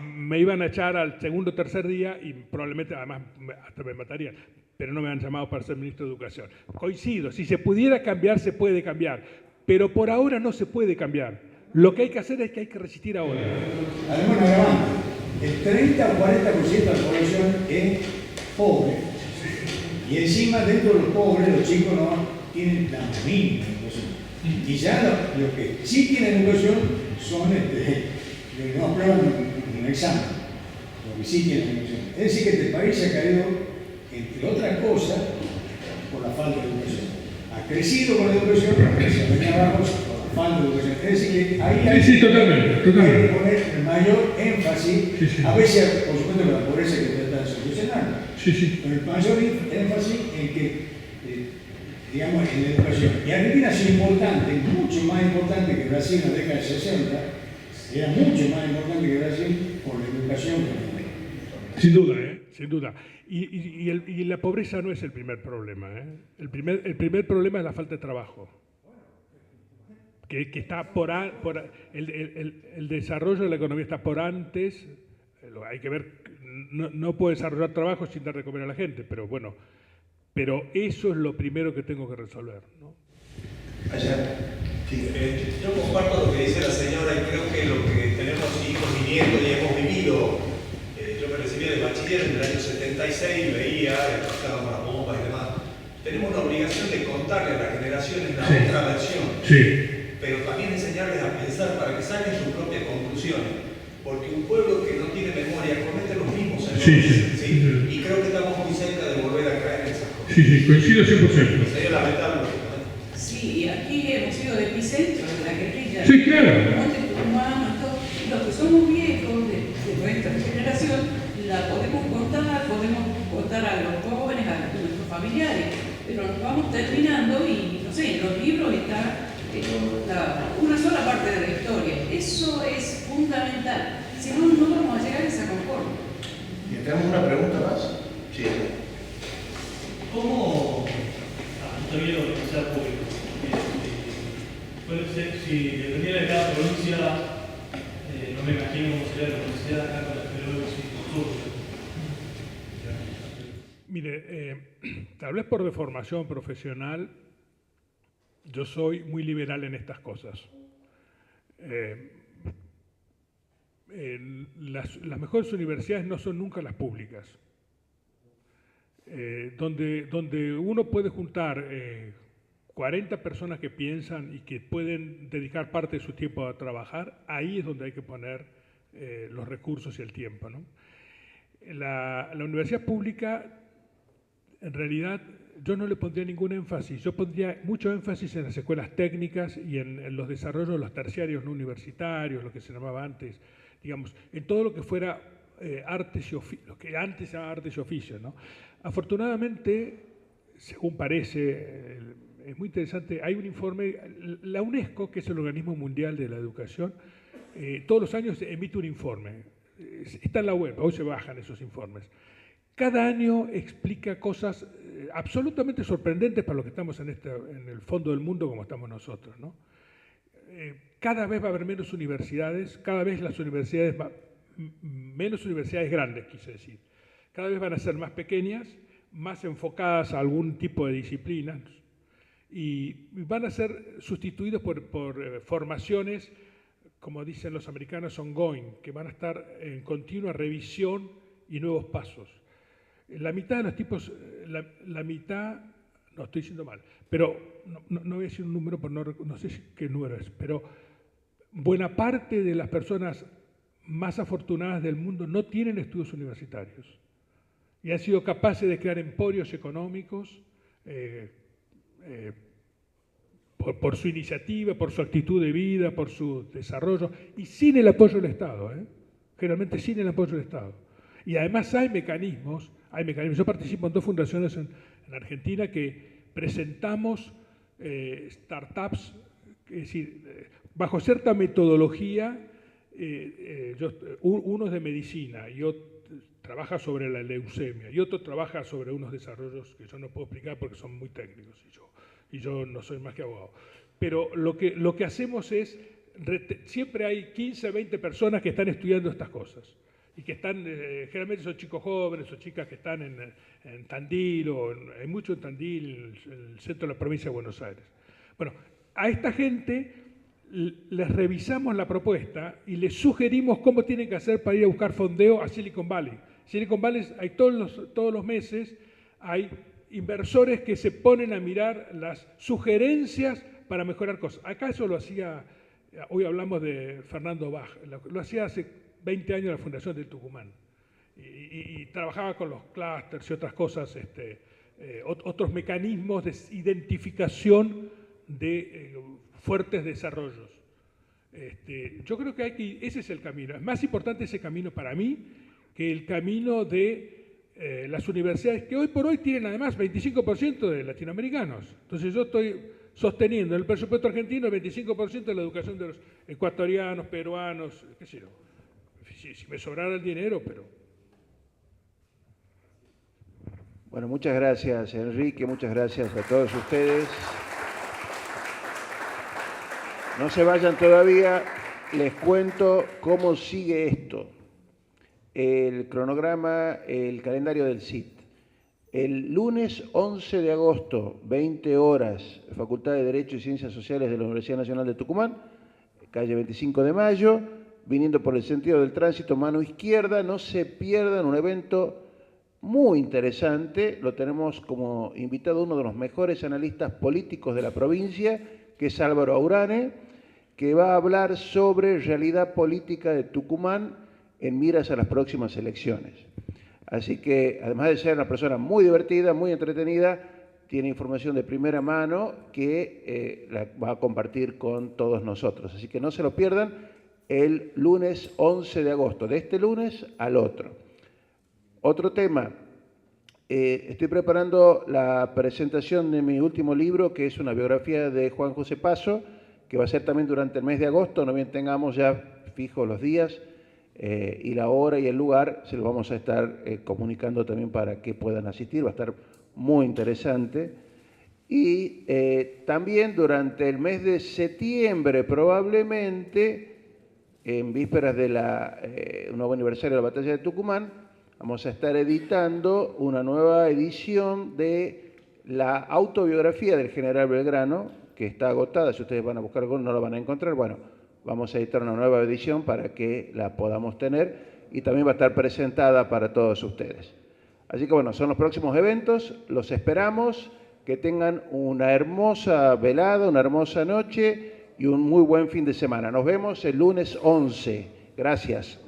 Me iban a echar al segundo o tercer día y probablemente además hasta me matarían, pero no me han llamado para ser ministro de Educación. Coincido, si se pudiera cambiar, se puede cambiar, pero por ahora no se puede cambiar. Lo que hay que hacer es que hay que resistir ahora. Además, agravante. El 30 o 40% de la población es pobre. Y encima, dentro de los pobres, los chicos no tienen la mínima educación. Y ya los que sí tienen educación son los que no aprueban un examen. Los que sí tienen educación. Es decir, que este país se ha caído, entre otras cosas, por la falta de educación. Ha crecido con la educación, pero se ha venido abajo por la falta de educación. Es decir, que ahí hay que poner el mayor énfasis, a veces, por supuesto, que la pobreza que trata de solucionar, pero el mayor énfasis en que, digamos, en la educación. Y Argentina es importante, mucho más importante que Brasil en la década de 60, era mucho más importante que Brasil por la educación que Sin duda, sin duda. Y la pobreza no es el primer problema. El primer problema es la falta de trabajo. Que está el desarrollo de la economía está por antes. Hay que ver, no puede desarrollar trabajo sin dar de comer a la gente, pero bueno, pero eso es lo primero que tengo que resolver, ¿no? Yo comparto lo que dice la señora y creo que lo que tenemos hijos y nietos y hemos vivido, yo me recibí de bachiller en el año 76, veía, escuchábamos las bombas y demás. Tenemos la obligación de contarle a las generaciones la otra versión, pero también enseñarles a pensar para que saquen sus propias conclusiones, porque un pueblo que no tiene memoria comete los mismos errores, y creo que estamos muy cerca de volver a caer en esas cosas. Coincido 100%. Sería lamentable. Sí, y aquí hemos sido de epicentro de la guerrilla. Sí, claro. Los que somos viejos de nuestra generación, la podemos contar a los jóvenes, a nuestros familiares, pero nos vamos terminando y, no sé, en los libros está una sola parte de la historia. Eso es fundamental. Si no, no vamos a llegar a esa conforme. ¿Y tenemos una pregunta más? Sí. ¿Cómo todavía la universidad pública? Puede ser, si dependiera de cada provincia, no me imagino cómo sería la universidad acá con la Federal Mire, tal vez por deformación profesional, yo soy muy liberal en estas cosas. Las mejores universidades no son nunca las públicas. Donde uno puede juntar 40 personas que piensan y que pueden dedicar parte de su tiempo a trabajar, ahí es donde hay que poner los recursos y el tiempo, ¿no? La universidad pública, en realidad, yo no le pondría ningún énfasis. Yo pondría mucho énfasis en las escuelas técnicas y en los desarrollos de los terciarios no universitarios, lo que se llamaba antes, digamos, en todo lo que fuera artes y oficios, lo que antes se llamaba artes y oficios, ¿no? Afortunadamente, según parece, es muy interesante, hay un informe, la UNESCO, que es el Organismo Mundial de la Educación, todos los años emite un informe, está en la web, hoy se bajan esos informes. Cada año explica cosas absolutamente sorprendentes para los que estamos en el fondo del mundo como estamos nosotros, ¿no? Cada vez va a haber menos universidades, cada vez las universidades, menos universidades grandes, quise decir. Cada vez van a ser más pequeñas, más enfocadas a algún tipo de disciplinas y van a ser sustituidos por formaciones, como dicen los americanos, ongoing, que van a estar en continua revisión y nuevos pasos. La mitad de los tipos, la mitad, no estoy diciendo mal, pero no voy a decir un número, no sé qué número es, pero buena parte de las personas más afortunadas del mundo no tienen estudios universitarios y han sido capaces de crear emporios económicos por su iniciativa, por su actitud de vida, por su desarrollo y sin el apoyo del Estado, generalmente sin el apoyo del Estado. Y además hay mecanismos. Yo participo en 2 fundaciones en Argentina que presentamos startups, es decir, bajo cierta metodología, uno es de medicina y otro trabaja sobre la leucemia y otro trabaja sobre unos desarrollos que yo no puedo explicar porque son muy técnicos y yo no soy más que abogado. Pero lo que hacemos es, siempre hay 15, 20 personas que están estudiando estas cosas y que están, generalmente son chicos jóvenes o chicas que están en Tandil, hay mucho en Tandil, en el centro de la provincia de Buenos Aires. Bueno, a esta gente les revisamos la propuesta y les sugerimos cómo tienen que hacer para ir a buscar fondeo a Silicon Valley. Silicon Valley, hay todos los meses, hay inversores que se ponen a mirar las sugerencias para mejorar cosas. Acá eso lo hacía, hoy hablamos de Fernando Bach, lo hacía hace 20 años la Fundación del Tucumán y trabajaba con los clústeres y otras cosas, otros mecanismos de identificación de fuertes desarrollos. Yo creo que ese es el camino. Es más importante ese camino para mí que el camino de las universidades, que hoy por hoy tienen además 25% de latinoamericanos. Entonces yo estoy sosteniendo en el presupuesto argentino el 25% de la educación de los ecuatorianos, peruanos, qué sé yo. Si me sobrara el dinero, pero... Bueno, muchas gracias, Enrique, muchas gracias a todos ustedes. No se vayan todavía, les cuento cómo sigue esto. El cronograma, el calendario del CIT. El lunes 11 de agosto, 20 horas, Facultad de Derecho y Ciencias Sociales de la Universidad Nacional de Tucumán, calle 25 de Mayo, viniendo por el sentido del tránsito, mano izquierda. No se pierdan un evento muy interesante. Lo tenemos como invitado uno de los mejores analistas políticos de la provincia, que es Álvaro Aurane, que va a hablar sobre realidad política de Tucumán en miras a las próximas elecciones. Así que, además de ser una persona muy divertida, muy entretenida, tiene información de primera mano que la va a compartir con todos nosotros. Así que no se lo pierdan el lunes 11 de agosto, de este lunes al otro. Otro tema, estoy preparando la presentación de mi último libro, que es una biografía de Juan José Paso, que va a ser también durante el mes de agosto. No bien tengamos ya fijos los días y la hora y el lugar, se lo vamos a estar comunicando también para que puedan asistir. Va a estar muy interesante. Y también durante el mes de septiembre, probablemente, en vísperas de un nuevo aniversario de la Batalla de Tucumán, vamos a estar editando una nueva edición de la autobiografía del general Belgrano, que está agotada. Si ustedes van a buscar algo, no la van a encontrar. Bueno, vamos a editar una nueva edición para que la podamos tener y también va a estar presentada para todos ustedes. Así que bueno, son los próximos eventos, los esperamos, que tengan una hermosa velada, una hermosa noche y un muy buen fin de semana. Nos vemos el lunes 11. Gracias.